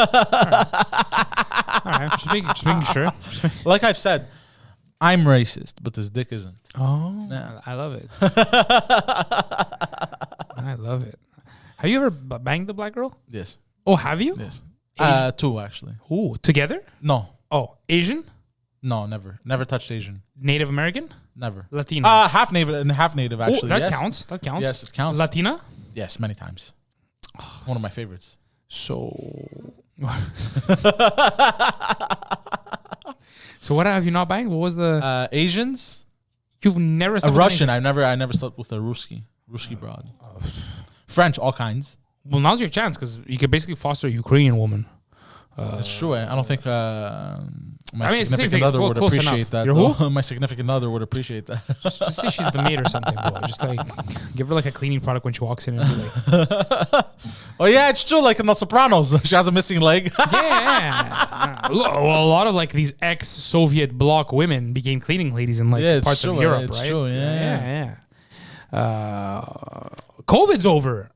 All right. Just making sure. Like I've said, I'm racist, but this dick isn't. Oh, yeah. I love it. I love it. Have you ever banged a black girl? Yes. Oh, have you? Yes. Asian? 2 actually. Ooh, together? No. Oh, Asian? No, never. Never touched Asian. Native American? Never. Latino? Half native Oh, actually. that yes. counts. That counts. Yes, it counts. Latina? Yes, many times. One of my favorites. So... So what have you not banged? What was the... Asians? You've never A slept with an Russian. Asian? I never slept with a Ruski broad. French, all kinds. Well, now's your chance because you could basically foster a Ukrainian woman. That's true. I don't think my it's the same significant thing. other It's would close appreciate enough. that. You're though. who? My significant other would appreciate that. Just say she's the maid or something, bro. Just like give her like a cleaning product when she walks in and be like, Oh yeah, it's true. Like in The Sopranos, she has a missing leg. yeah. Well, a lot of like these ex-Soviet bloc women became cleaning ladies in like Yeah, it's parts true, of Europe, it's right? true, yeah. COVID's over.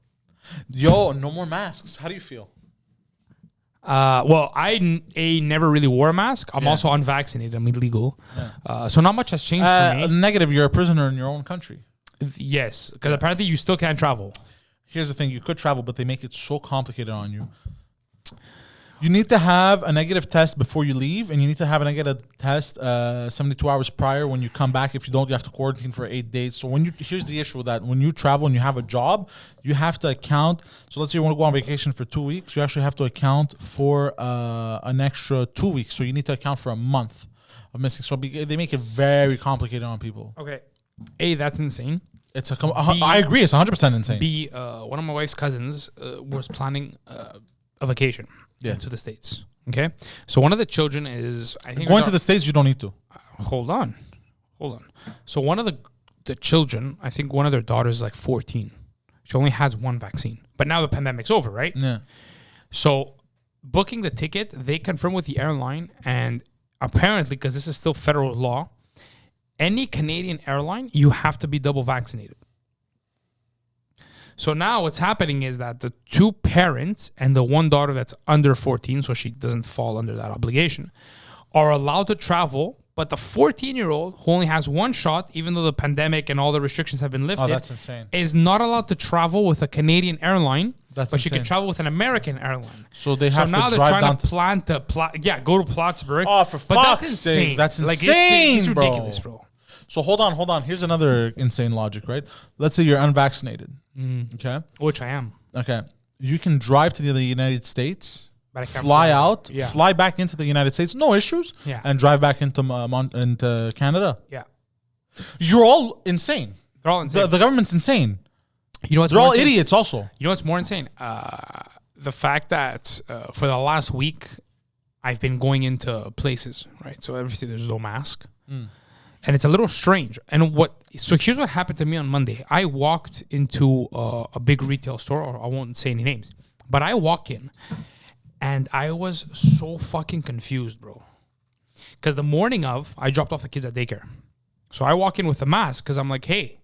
Yo, no more masks. How do you feel? Well, I never really wore a mask. I'm Yeah. also unvaccinated. I'm illegal. So not much has changed for me. Negative. You're a prisoner in your own country. Yes, because apparently you still can't travel. Here's the thing: you could travel, but they make it so complicated on you. You need to have a negative test before you leave, and you need to have a negative test 72 hours prior when you come back. If you don't, you have to quarantine for 8 days. So here's the issue with that: when you travel and you have a job, you have to account. So let's say you want to go on vacation for 2 weeks, you actually have to account for an extra 2 weeks. So you need to account for a month of missing. So they make it very complicated on people. Okay. A, that's insane. It's I agree. It's 100% insane. B, one of my wife's cousins was planning a vacation to the States. Okay. So one of the children is, I think, Going to the States, you don't need to. Hold on. So one of the children, I think one of their daughters is like 14. She only has one vaccine. But now the pandemic's over, right? Yeah. So booking the ticket, they confirm with the airline, and apparently, because this is still federal law, any Canadian airline, you have to be double vaccinated. So now what's happening is that the two parents and the one daughter that's under 14, so she doesn't fall under that obligation, are allowed to travel. But the 14-year-old who only has one shot, even though the pandemic and all the restrictions have been lifted, that's insane. is not allowed to travel with a Canadian airline. That's but she insane. can travel with an American airline. So they have now to they're drive trying down to plan to go to Plattsburgh. Oh, for but that's fuck's insane. sake. That's Like, insane, it's bro. ridiculous, bro. So hold on. Here's another insane logic, right? Let's say you're unvaccinated. Okay. Which I am. Okay. You can drive to the United States, But I can't fly out, Yeah. fly back into the United States, no issues, Yeah. and drive back into Canada. Yeah. You're all insane. They're all insane. The government's insane. You know what's They're more all insane? idiots also. You know what's more insane? The fact that for the last week, I've been going into places, right? So obviously there's no mask. And it's a little strange. So here's what happened to me on Monday. I walked into a big retail store, or I won't say any names, but I walk in and I was so fucking confused, bro. Because the morning of, I dropped off the kids at daycare. So I walk in with a mask because I'm like, hey,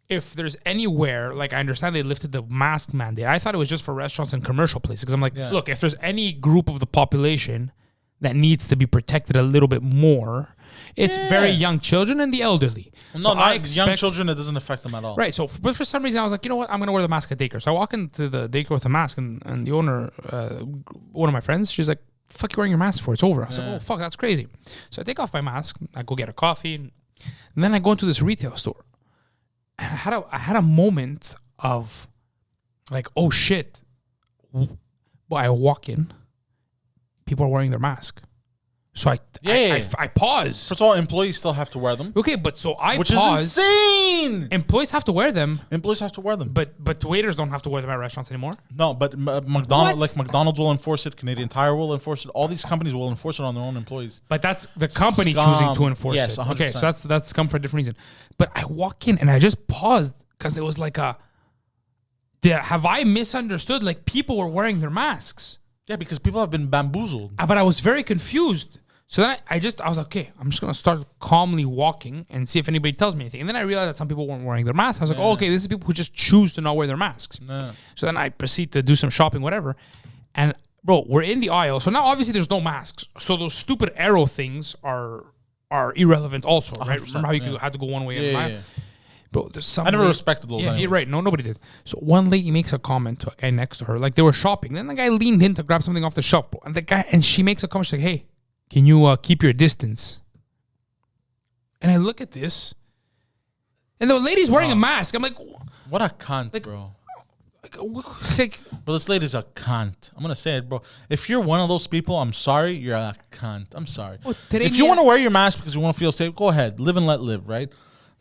if there's anywhere, like I understand they lifted the mask mandate. I thought it was just for restaurants and commercial places. Because I'm like, look, if there's any group of the population that needs to be protected a little bit more, it's very young children and the elderly. No, so not young children. It doesn't affect them at all. Right. So, but for some reason, I was like, you know what? I'm going to wear the mask at daycare. So I walk into the daycare with a mask, and the owner, one of my friends, she's like, "The fuck you wearing your mask for? It's over." I was like, "Oh fuck, that's crazy." So I take off my mask. I go get a coffee, and then I go into this retail store. And I had a moment of like, oh shit. Well, I walk in, people are wearing their mask. So I pause. First of all, employees still have to wear them. Okay, but so I Which pause. is insane. Employees have to wear them, Employees have to wear them. but waiters don't have to wear them at restaurants anymore. No, but McDonald's will enforce it. Canadian Tire will enforce it. All these companies will enforce it on their own employees. But that's the company Scum. choosing to enforce Yes, it. 100%. Okay, so that's scum for a different reason. But I walk in and I just paused because it was like have I misunderstood? Like people were wearing their masks. Yeah, because people have been bamboozled. But I was very confused. So then I was like, okay, I'm just going to start calmly walking and see if anybody tells me anything. And then I realized that some people weren't wearing their masks. I was like, oh, okay, this is people who just choose to not wear their masks. So then I proceed to do some shopping, whatever. And bro, we're in the aisle. So now obviously there's no masks. So those stupid arrow things are irrelevant also, right? Remember how you had to go one way and the other? Bro, there's some I never lady- respected those. Yeah, anyways. you're right. No, nobody did. So one lady makes a comment to a guy next to her, like they were shopping. Then the guy leaned in to grab something off the shelf, bro. And she makes a comment. She's like, "Hey, can you keep your distance?" And I look at this, and the lady's wearing a mask. I'm like, What a cunt, Like- bro. like, But this lady's a cunt. I'm gonna say it, bro. If you're one of those people, I'm sorry, you're a cunt. I'm sorry. today If you want to wear your mask because you want to feel safe, go ahead. Live and let live, right?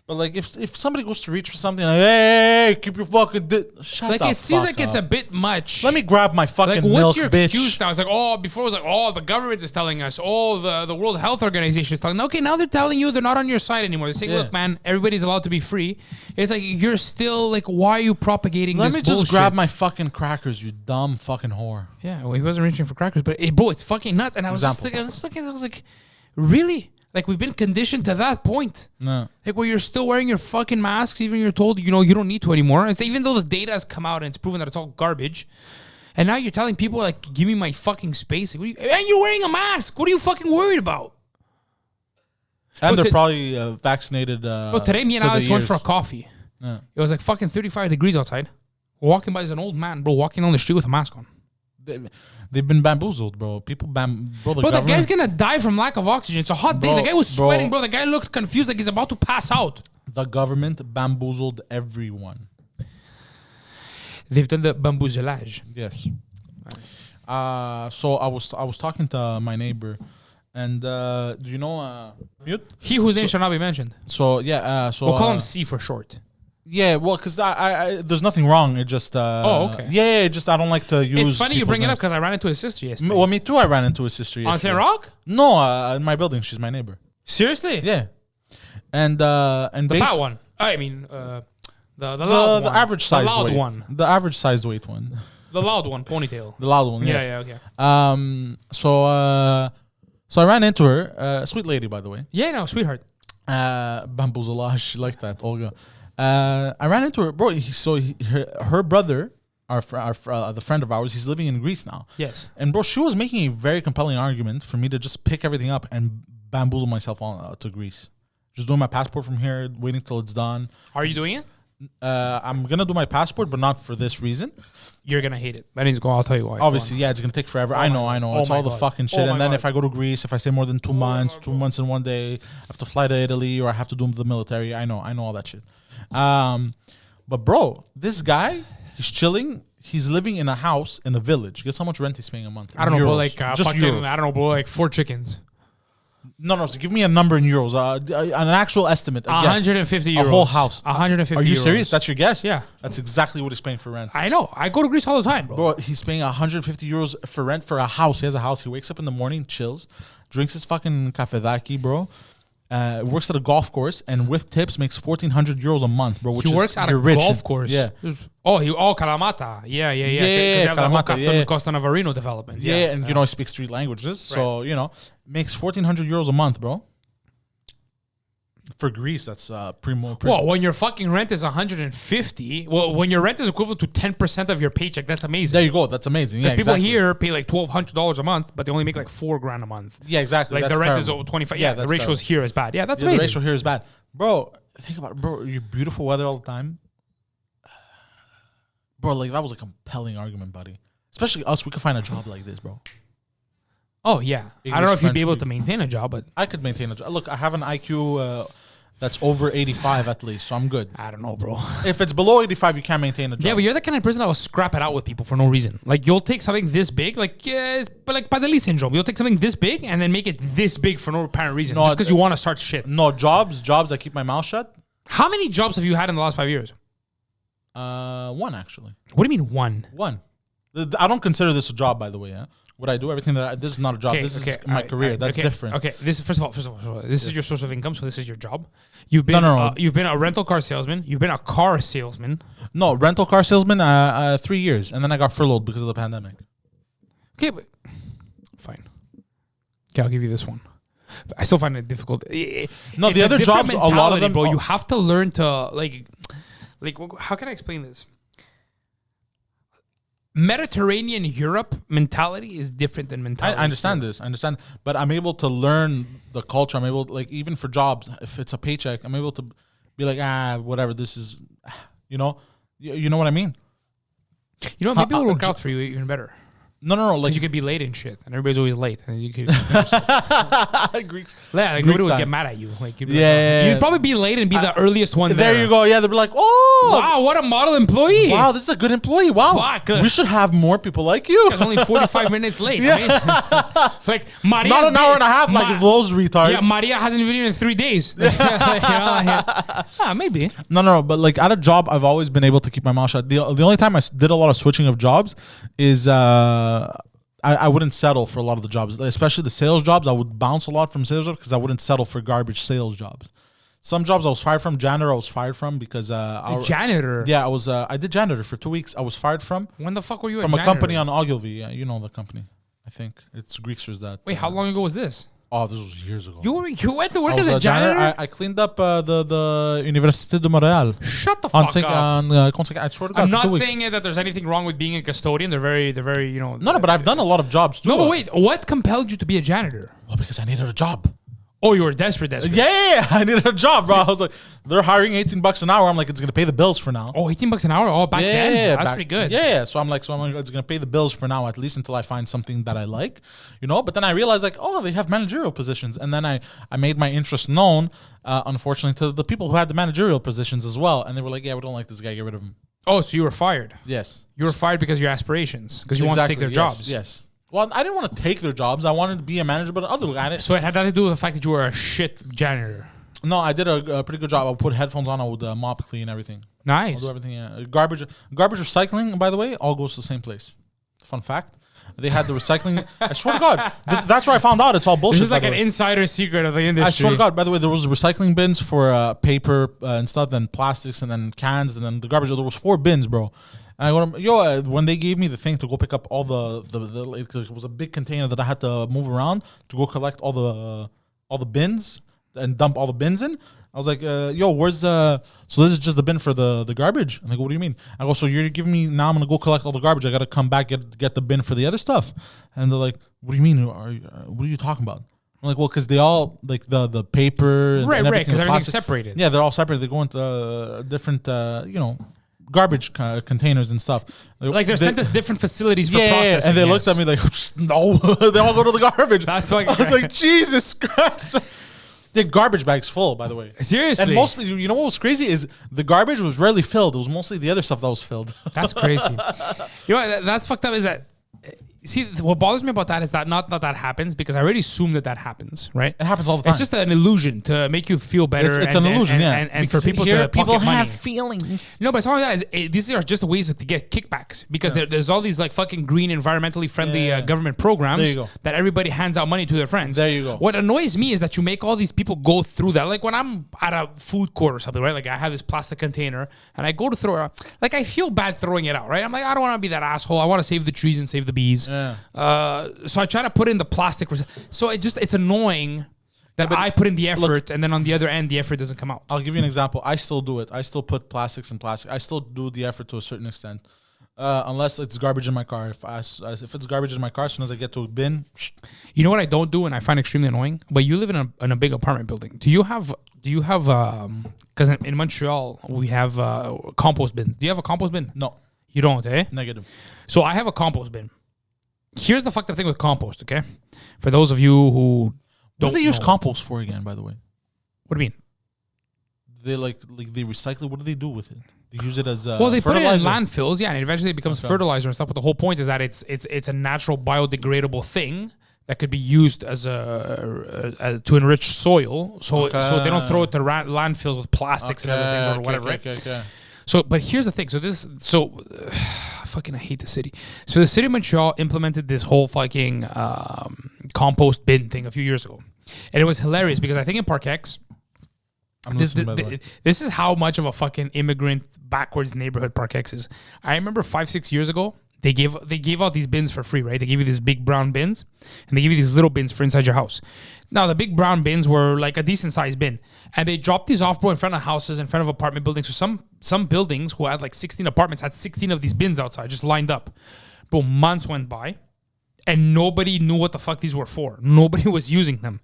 But like, if somebody goes to reach for something, like, hey, keep your fucking shut like the it seems fuck like it's a up. bit much. Let me grab my fucking Like, what's milk, your bitch. excuse now? It's like, oh, before it was like, oh, the government is telling us, oh, the World Health Organization is telling. Okay, now they're telling you they're not on your side anymore. They're saying, Yeah. look, man, everybody's allowed to be free. It's like you're still like, why are you propagating Let this me just bullshit? grab my fucking crackers, you dumb fucking whore. Yeah, well, he wasn't reaching for crackers, but bro, it's fucking nuts. And I was just Example. looking, I was like, really? Like we've been conditioned to that point. No. Like where you're still wearing your fucking masks, even you're told, you know, you don't need to anymore. It's even though the data has come out and it's proven that it's all garbage. And now you're telling people like, give me my fucking space. Like, and you're wearing a mask. What are you fucking worried about? And But they're to- probably vaccinated. Well, today me and to the Alex went for a ears. coffee. Yeah. It was like fucking 35 degrees outside. We're walking by, there's an old man, bro, walking on the street with a mask on. They've been bamboozled, bro. People bro, the Bro, the government. guy's gonna die from lack of oxygen. It's a hot day. Bro, The guy was bro. sweating, bro. The guy looked confused, like he's about to pass out. The government bamboozled everyone. They've done the bamboozlage. Yes. So I was talking to my neighbor, and do you know mute? He whose name shall not be mentioned. So yeah. So We'll call him C for short. Yeah, well, because I there's nothing wrong. It just okay. Yeah, just I don't like to use. It's funny you bring it up people's because I ran into his sister names. yesterday. Well, me too. I ran into his sister On yesterday. St. Rock? No, in my building. She's my neighbor. Seriously? Yeah, and The fat one. I mean, the loud one. the average size The loud weight. one. The average size weight one. The loud one, ponytail. The loud one. Yes. Yeah, okay. So I ran into her. Sweet lady, by the way. Yeah, no, sweetheart. Bamboozlage, like that, Olga. I ran into her, bro. Her brother, the friend of ours, he's living in Greece now. Yes. And bro, she was making a very compelling argument for me to just pick everything up and bamboozle myself on to Greece. Just doing my passport from here, waiting till it's done. Are you doing it? I'm gonna do my passport, but not for this reason. You're going to hate it. That means I'll tell you why. Obviously, yeah, it's gonna take forever. I know. Oh It's my all the God. fucking shit. Oh my And then God. if I go to Greece, if I stay more than 2 months, 2 months in one day, I have to fly to Italy or I have to do the military. I know all that shit. But bro, this guy, he's chilling. He's living in a house in a village. Guess how much rent he's paying a month? I don't know, bro. Euros. Like, just fucking, euros. I don't know, bro. Like 4 chickens. No. So give me a number in euros. An actual estimate. A guess. 150 euros. A whole house. 150 Are you euros. serious? That's your guess? Yeah. That's exactly what he's paying for rent. I know. I go to Greece all the time, bro. Bro, he's paying 150 euros for rent for a house. He has a house. He wakes up in the morning, chills, drinks his fucking cafedaki, bro. Works at a golf course and with tips makes 1,400 euros a month, bro. Which He is, works at a you're rich. golf course. Yeah. Kalamata. Yeah. Yeah, Because they have the whole Kalamata, yeah. Costa Navarino development. Yeah, and you know, he speaks 3 languages. So, you know, makes 1,400 euros a month, bro. For Greece, that's primo. Well, when your fucking rent is 150, well, when your rent is equivalent to 10% of your paycheck, that's amazing. There you go. That's amazing. Yeah, Because people exactly. here pay like $1,200 a month, but they only make like $4,000 a month. Yeah, exactly. Like that's the rent terrible. is 25. Yeah, Yeah, the that's ratios terrible. here is bad. Yeah, that's Yeah, the amazing. ratio here is bad. Bro, think about it. Bro, you're beautiful weather all the time. Bro, like that was a compelling argument, buddy. Especially us, we could find a job like this, bro. Oh, yeah. I English, don't know if you'd French be able speak. to maintain a job, but I could maintain a job. Look, I have an IQ that's over 85 at least, so I'm good. I don't know, bro. If it's below 85, you can't maintain a job. Yeah, but you're the kind of person that will scrap it out with people for no reason. Like, you'll take something this big, like, yeah, but like Pantelis syndrome. You'll take something this big and then make it this big for no apparent reason. No, just because you want to start shit. No, jobs, I keep my mouth shut. How many jobs have you had in the last 5 years? One, actually. What do you mean one? One. I don't consider this a job, by the way. Yeah? What I do, everything this is not a job. This is my alright, career. alright, That's okay, different. Okay, this is first of all, this is your source of income, so this is your job. You've been No. you've been a rental car salesman. You've been a car salesman. No, rental car salesman, 3 years. And then I got furloughed because of the pandemic. Okay, but fine. Okay, I'll give you this one. But I still find it difficult. No, It's the a other different jobs, a lot of mentality, them. bro. You have to learn to like. How can I explain this? Mediterranean Europe mentality is different than mentality. I understand this. I understand. But I'm able to learn the culture. I'm able, like, even for jobs, if it's a paycheck, I'm able to be like, whatever. This is, you know what I mean? You know, maybe it'll work out for you even better. No. Like Because you could be late and shit, and everybody's always late, and you could. Greeks. Yeah, like Greek nobody would time. get mad at you. Like, you'd be Yeah. you'd probably be late and be the earliest one there. There you go. Yeah, they'll be like, oh, Wow, what a model employee! wow, this is a good employee. Wow, Fuck. we should have more people like you. It's only 45 minutes late. Yeah. Right? Like Maria, Not an hour and a half like those retards. Yeah, Maria hasn't been here in 3 days. Maybe. No. But like at a job, I've always been able to keep my mouth shut. The only time I did a lot of switching of jobs is I wouldn't settle for a lot of the jobs, especially the sales jobs. I would bounce a lot from sales jobs because I wouldn't settle for garbage sales jobs. Some jobs I was fired from. Janitor I was fired from because Janitor. Yeah, I did janitor for 2 weeks. I was fired from When the fuck were you from a a janitor? company on Ogilvy. Yeah, you know the company. I think it's Greeksters that. Wait, how long ago was this? Oh, this was years ago. You went to work I as was a janitor? I cleaned up the Université de Montréal. Shut the On fuck up. I swear to God, I'm for 2 not weeks. saying that there's anything wrong with being a custodian. They're very, you know. No, but I've done a lot of jobs too. No, but wait. What compelled you to be a janitor? Well, because I needed a job. Oh, you were desperate. Yeah, I needed a job, bro. I was like, they're hiring $18 an hour. I'm like, it's gonna pay the bills for now. Oh, $18 an hour? Oh, back then? That's back- pretty good. Yeah. So I'm like, it's gonna pay the bills for now, at least until I find something that I like, you know. But then I realized like, oh, they have managerial positions, and then I made my interest known, unfortunately, to the people who had the managerial positions as well, and they were like, yeah, we don't like this guy, get rid of him. Oh, so you were fired. Yes. You were fired because of your aspirations. Because you wanted to take their jobs. Yes. Well, I didn't want to take their jobs. I wanted to be a manager, but other guy. So it had nothing to do with the fact that you were a shit janitor. No, I did a pretty good job. I would put headphones on. I would mop, clean everything. I'll Nice. do everything. Yeah. Garbage recycling. By the way, all goes to the same place. Fun fact. They had the recycling. I swear to God, that's where I found out. It's all bullshit. This is like by the an way. insider secret of the industry. I swear to God. By the way, there was recycling bins for paper and stuff, then plastics, and then cans, and then the garbage. There was 4 bins, bro. And I go, when they gave me the thing to go pick up all it was a big container that I had to move around to go collect all the bins and dump all the bins in. I was like, where's so this is just the bin for the garbage? And they go, what do you mean? I go, so you're giving me, now I'm going to go collect all the garbage. I got to come back, get the bin for the other stuff. And they're like, what do you mean? What are you talking about? I'm like, well, because they all, like the paper and Right, everything. because the everything's plastic- separated. Yeah, they're all separated. They go into different, garbage containers and stuff. Like they're sent us different facilities for yeah, processing. and they looked at me like, no, they all go to the garbage. That's why I was like, Jesus Christ. They had garbage bags full, by the way. Seriously? And mostly, you know what was crazy is the garbage was rarely filled. It was mostly the other stuff that was filled. That's crazy. You know what, that's fucked up is that, see, what bothers me about that is that not that happens because I already assume that happens, right? It happens all the time. It's just an illusion to make you feel better. It's an illusion, and, yeah. And for Because people here, to people pocket money. have feelings. No, but it's not like that. These are just ways to get kickbacks because there's all these like fucking green, environmentally friendly Yeah. government programs There you go. that everybody hands out money to their friends. There you go. What annoys me is that you make all these people go through that. Like when I'm at a food court or something, right? Like I have this plastic container and I go to throw it out. Like I feel bad throwing it out, right? I'm like, I don't want to be that asshole. I want to save the trees and save the bees. Yeah. So I try to put in the plastic. So it's annoying that I put in the effort and then on the other end, the effort doesn't come out. I'll give you an example. I still do it. I still put plastics in plastic. I still do the effort to a certain extent. Unless it's garbage in my car. If it's garbage in my car, as soon as I get to a bin, You know what I don't do and I find extremely annoying? But you live in a big apartment building. Do you have because in Montreal we have compost bins. Do you have a compost bin? no, You don't, eh? negative. So I have a compost bin. Here's the fucked up thing with compost, okay? For those of you who What don't do they use know. compost for again, by the way? What do you mean? They like they recycle it. What do they do with it? They use it as Well, they put it in fertilizer. landfills, yeah, and eventually it becomes Okay. fertilizer and stuff. But the whole point is that it's a natural biodegradable thing that could be used as to enrich soil. So they don't throw it to landfills with plastics and other things or whatever. Right? Okay. So, but here's the thing. Fucking, I hate the city. So the city of Montreal implemented this whole fucking compost bin thing a few years ago, and it was hilarious because I think in Park X. I'm listening, by the way. This is how much of a fucking immigrant backwards neighborhood Park X is. I remember 5-6 years ago, they gave out these bins for free, right? They give you these big brown bins, and they give you these little bins for inside your house. Now, the big brown bins were like a decent sized bin, and they dropped these off, bro, in front of houses, in front of apartment buildings. So some buildings who had like 16 apartments had 16 of these bins outside, just lined up. Bro, months went by, and nobody knew what the fuck these were for. Nobody was using them.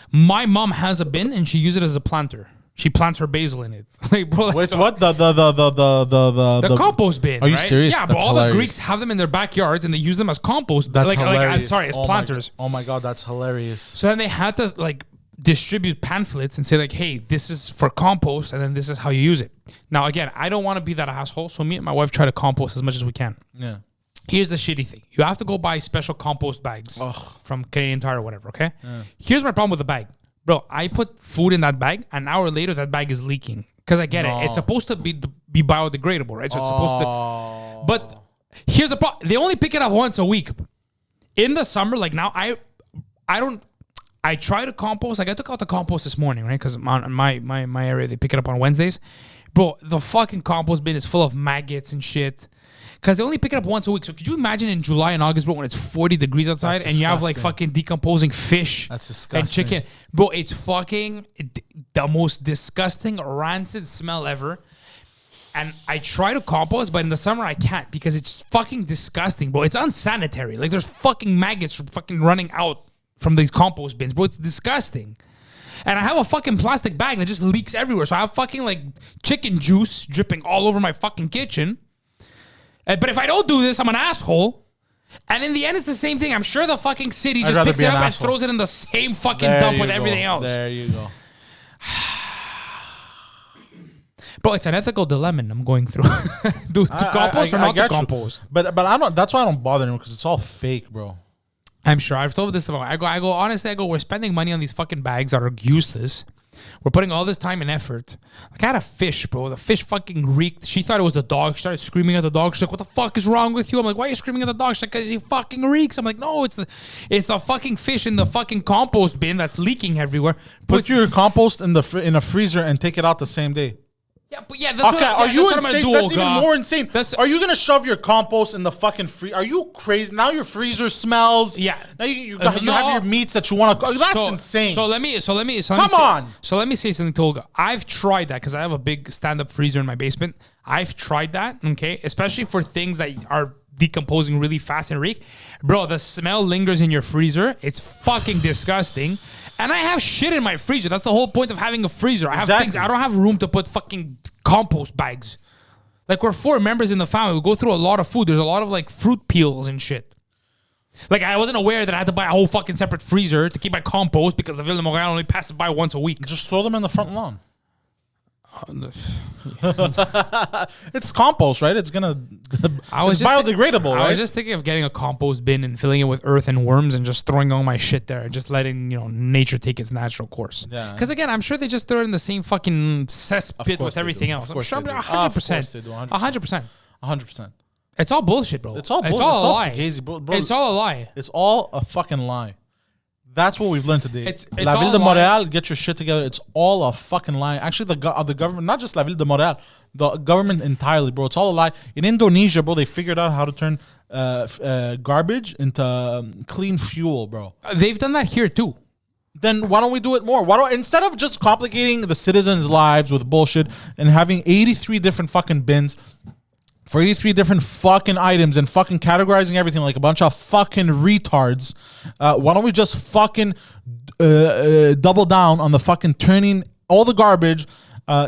My mom has a bin, and she uses it as a planter. She plants her basil in it. Like, bro, Wait, so- what? The compost bin. Are you right? serious? Yeah, but That's all hilarious. the Greeks have them in their backyards and they use them as compost. That's like, hilarious. sorry, as planters. Oh my god, that's hilarious. So then they had to like distribute pamphlets and say like, hey, this is for compost and then this is how you use it. Now, again, I don't want to be that asshole. So me and my wife try to compost as much as we can. Yeah. Here's the shitty thing. You have to go buy special compost bags from Canadian Tire or whatever, okay? Here's my problem with the bag. Bro, I put food in that bag. An hour later, that bag is leaking. Because I get it. It's supposed to be biodegradable, right? So it's supposed to... But here's the problem. They only pick it up once a week. In the summer, like now, I try to compost. Like I took out the compost this morning, right? Because on my area, they pick it up on Wednesdays. Bro, the fucking compost bin is full of maggots and shit. Because they only pick it up once a week. So could you imagine in July and August, bro, when it's 40 degrees outside and you have like fucking decomposing fish and chicken? Bro, it's fucking the most disgusting, rancid smell ever. And I try to compost, but in the summer I can't because it's fucking disgusting, bro. It's unsanitary. Like there's fucking maggots fucking running out from these compost bins, bro. It's disgusting. And I have a fucking plastic bag that just leaks everywhere. So I have fucking like chicken juice dripping all over my fucking kitchen. But if I don't do this, I'm an asshole. And in the end, it's the same thing. I'm sure the fucking city just picks it up and throws it in the same fucking dump with everything else. There you go. Bro, it's an ethical dilemma I'm going through. To compost or not to compost? But I don't. That's why I don't bother anymore because it's all fake, bro. I'm sure. I've told this about. I go. Honestly, we're spending money on these fucking bags that are useless. We're putting all this time and effort. Like I had a fish, bro. The fish fucking reeked. She thought it was the dog. She started screaming at the dog. She's like, "What the fuck is wrong with you?" I'm like, "Why are you screaming at the dog?" She's like, "Cause he fucking reeks." I'm like, "No, it's the fucking fish in the fucking compost bin that's leaking everywhere." Put your compost in a freezer and take it out the same day. Yeah, that's Okay, are you insane? That's even more insane. Are you gonna shove your compost in the fucking freezer? Are you crazy? Now your freezer smells. Yeah. Now you have your meats that you want to. That's insane. So let me. Come on. So let me say something to Olga. I've tried that because I have a big stand-up freezer in my basement. I've tried that. Okay, especially for things that are decomposing really fast and reek. Bro, the smell lingers in your freezer. It's fucking disgusting. And I have shit in my freezer. That's the whole point of having a freezer. I have things. I don't have room to put fucking compost bags. Like we're 4 members in the family. We go through a lot of food. There's a lot of like fruit peels and shit. Like I wasn't aware that I had to buy a whole fucking separate freezer to keep my compost because the Ville de Montréal only passes by once a week. Just throw them in the front lawn. It's compost, right? It's biodegradable, right? I was just thinking of getting a compost bin and filling it with earth and worms and just throwing all my shit there and just letting nature take its natural course. Yeah. Because again, I'm sure they just throw it in the same fucking cesspit with everything else. I'm sure 100%. 100%. 100%. It's all bullshit, bro. It's all bullshit. It's all a lie. Fugazi, bro. It's all a lie. It's all a fucking lie. That's what we've learned today. It's La Ville de Montréal, get your shit together. It's all a fucking lie. Actually, the government, not just La Ville de Montréal, the government entirely, bro. It's all a lie. In Indonesia, bro, they figured out how to turn garbage into clean fuel, bro. They've done that here too. Then why don't we do it more? Instead of just complicating the citizens' lives with bullshit and having 83 different fucking bins for 83 different fucking items and fucking categorizing everything like a bunch of fucking retards, why don't we just fucking double down on the fucking turning all the garbage,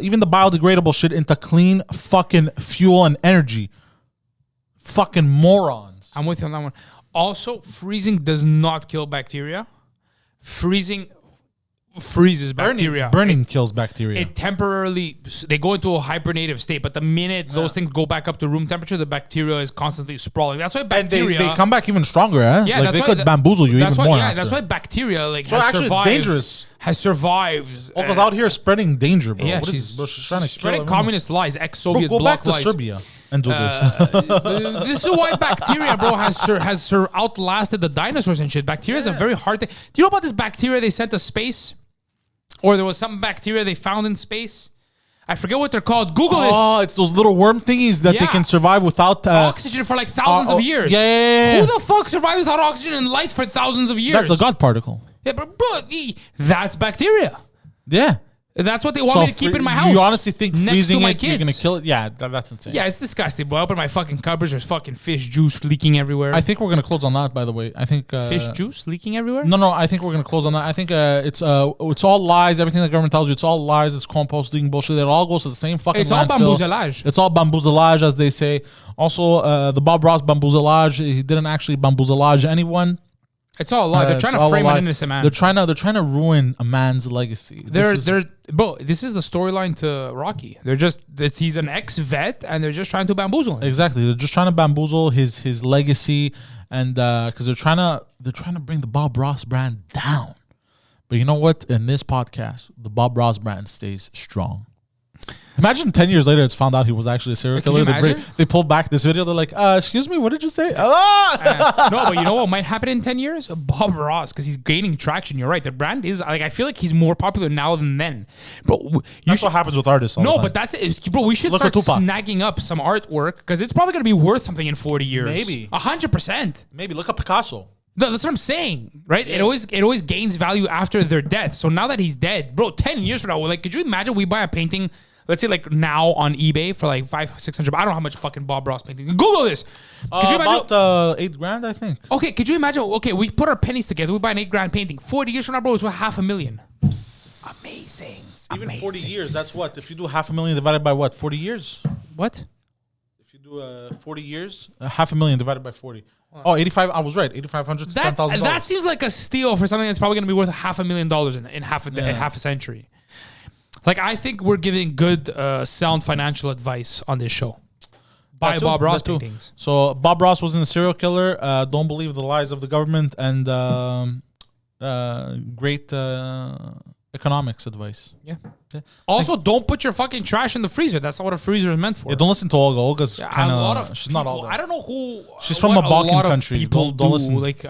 even the biodegradable shit, into clean fucking fuel and energy? Fucking morons. I'm with you on that one. Also, freezing does not kill bacteria. Freezing freezes bacteria. Burning kills bacteria. It temporarily, they go into a hibernative state, but the minute those things go back up to room temperature, the bacteria is constantly sprawling. That's why bacteria... And they come back even stronger, eh? Yeah, like they could bamboozle you even more. Yeah, that's why bacteria it's dangerous. Has survived. Olga's out here spreading danger, bro. Yeah, she's trying to spreading communist lies, ex-Soviet bloc lies. Go back to lies. Serbia and do this. This is why bacteria, bro, has outlasted the dinosaurs and shit. Bacteria is a very hard thing. Do you know about this bacteria they sent to space? Or there was some bacteria they found in space? I forget what they're called. Google this. Oh, it's those little worm thingies that they can survive without... oxygen for like thousands of years. Yeah. Who the fuck survives without oxygen and light for thousands of years? That's a God particle. Yeah, but bro, that's bacteria. Yeah. That's what they want me to keep in my house. You honestly think next freezing to my it, kids. you're gonna kill it? Yeah, that's insane. Yeah, it's disgusting. But I open my fucking cupboards, there's fucking fish juice leaking everywhere. I think we're gonna close on that. By the way, I think fish juice leaking everywhere? No, I think we're gonna close on that. I think it's all lies. Everything the government tells you, it's all lies. It's composting bullshit. It all goes to the same fucking. It's all landfill. bamboozlage. It's all bamboozlage, as they say. Also, the Bob Ross bamboozlage. He didn't actually bamboozlage anyone. It's all a lie. They're trying to frame an innocent man. They're trying to ruin a man's legacy. Bro, this is the storyline to Rocky. He's an ex-vet, and they're just trying to bamboozle him. Exactly. They're just trying to bamboozle his legacy, and because they're trying to bring the Bob Ross brand down. But you know what? In this podcast, the Bob Ross brand stays strong. Imagine 10 years later, it's found out he was actually a serial killer. They pulled back this video. They're like, excuse me, what did you say? No, but you know what might happen in 10 years? Bob Ross, because he's gaining traction. You're right. The brand is, like, I feel like he's more popular now than then. Bro, that's what happens with artists all the time. But that's it. Bro, we should start snagging up some artwork, because it's probably going to be worth something in 40 years. Maybe. 100%. Maybe. Look at Picasso. No, that's what I'm saying, right? Yeah. It always gains value after their death. So now that he's dead, bro, 10 years from now, like, could you imagine we buy a painting, let's say like now on eBay for like $500-600? I don't know how much fucking Bob Ross painting. Google this. Could you imagine? About $8,000, I think. Okay, could you imagine? Okay, we put our pennies together. We buy an $8,000 painting. 40 years from now, bro, it's worth $500,000. Amazing. Even 40 years, that's what? If you do $500,000 divided by what? 40 years? What? If you do 40 years, $500,000 divided by 40. Oh, 85. I was right. 8,500 to $10,000. That seems like a steal for something that's probably going to be worth $500,000 in half a century. Like, I think we're giving good, sound financial advice on this show. Buy Bob Ross paintings. So Bob Ross wasn't a serial killer. Don't believe the lies of the government, and great economics advice. Yeah. Also, don't put your fucking trash in the freezer. That's not what a freezer is meant for. Yeah, don't listen to Olga. Olga's kind of. She's not Olga. I don't know who. She's from a Balkan country. Don't listen. Like,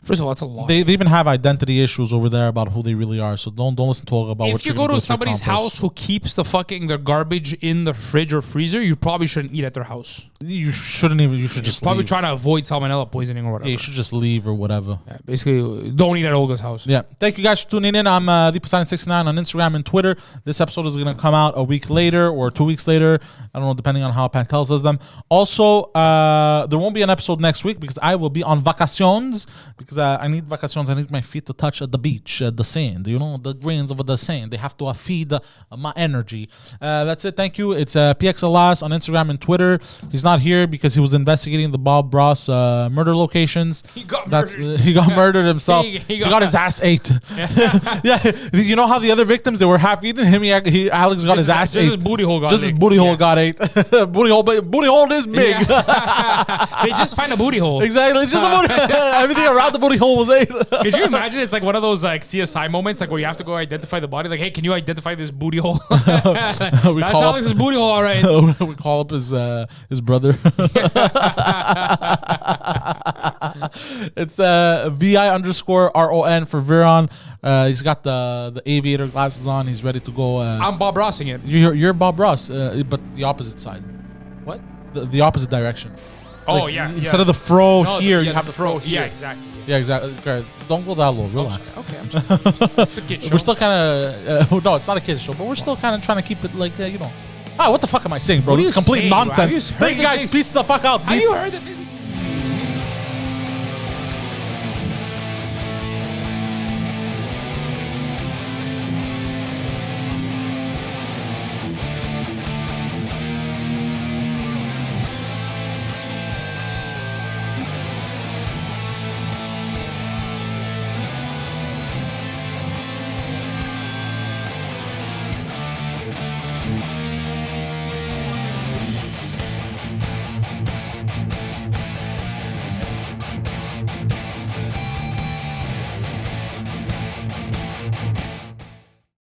first of all, that's a lot. They even have identity issues over there about who they really are. So don't listen to Olga about what. If you go to somebody's house who keeps their garbage in the fridge or freezer, you probably shouldn't eat at their house. You shouldn't even. You should just probably leave. Trying to avoid salmonella poisoning or whatever. Yeah, you should just leave or whatever. Yeah, basically, don't eat at Olga's house. Yeah. Thank you guys for tuning in. I'm the Poseidon69 on Instagram and Twitter. This episode is going to come out a week later or 2 weeks later. I don't know, depending on how Pantelis does them. Also, there won't be an episode next week because I will be on vacations because I need vacations. I need my feet to touch the beach, the sand. You know, the grains of the sand. They have to feed my energy. That's it. Thank you. It's PXLS on Instagram and Twitter. He's not here because he was investigating the Bob Ross murder locations. He got murdered. He got murdered himself. he got his ass ate. Yeah. You know how the other victims, they were half eaten? Alex got his ass ate. Just his booty hole got ate. Just his booty hole got ate. Booty hole this big. Yeah. They just find a booty hole. Exactly. Just a booty. Everything around the booty hole was ate. Could you imagine? It's like one of those like CSI moments, like where you have to go identify the body. Like, hey, can you identify this booty hole? That's Alex's booty hole, all right. We call up his brother. It's VI_RON for Viron. He's got the aviator glasses on. He's ready to go. I'm Bob Rossing it. You're Bob Ross, but the opposite side. What? The opposite direction. Oh, like, yeah. Instead of the fro here, you have the fro here. Yeah, exactly. Yeah, exactly. Okay. Don't go that low. Relax. Okay, I'm sorry. It's a kid show. We're still kind of... no, it's not a kid's show, but we're still kind of trying to keep it like, you know... what the fuck am I saying, bro? This is complete nonsense. Thank you guys. Peace the fuck out. Have you heard that this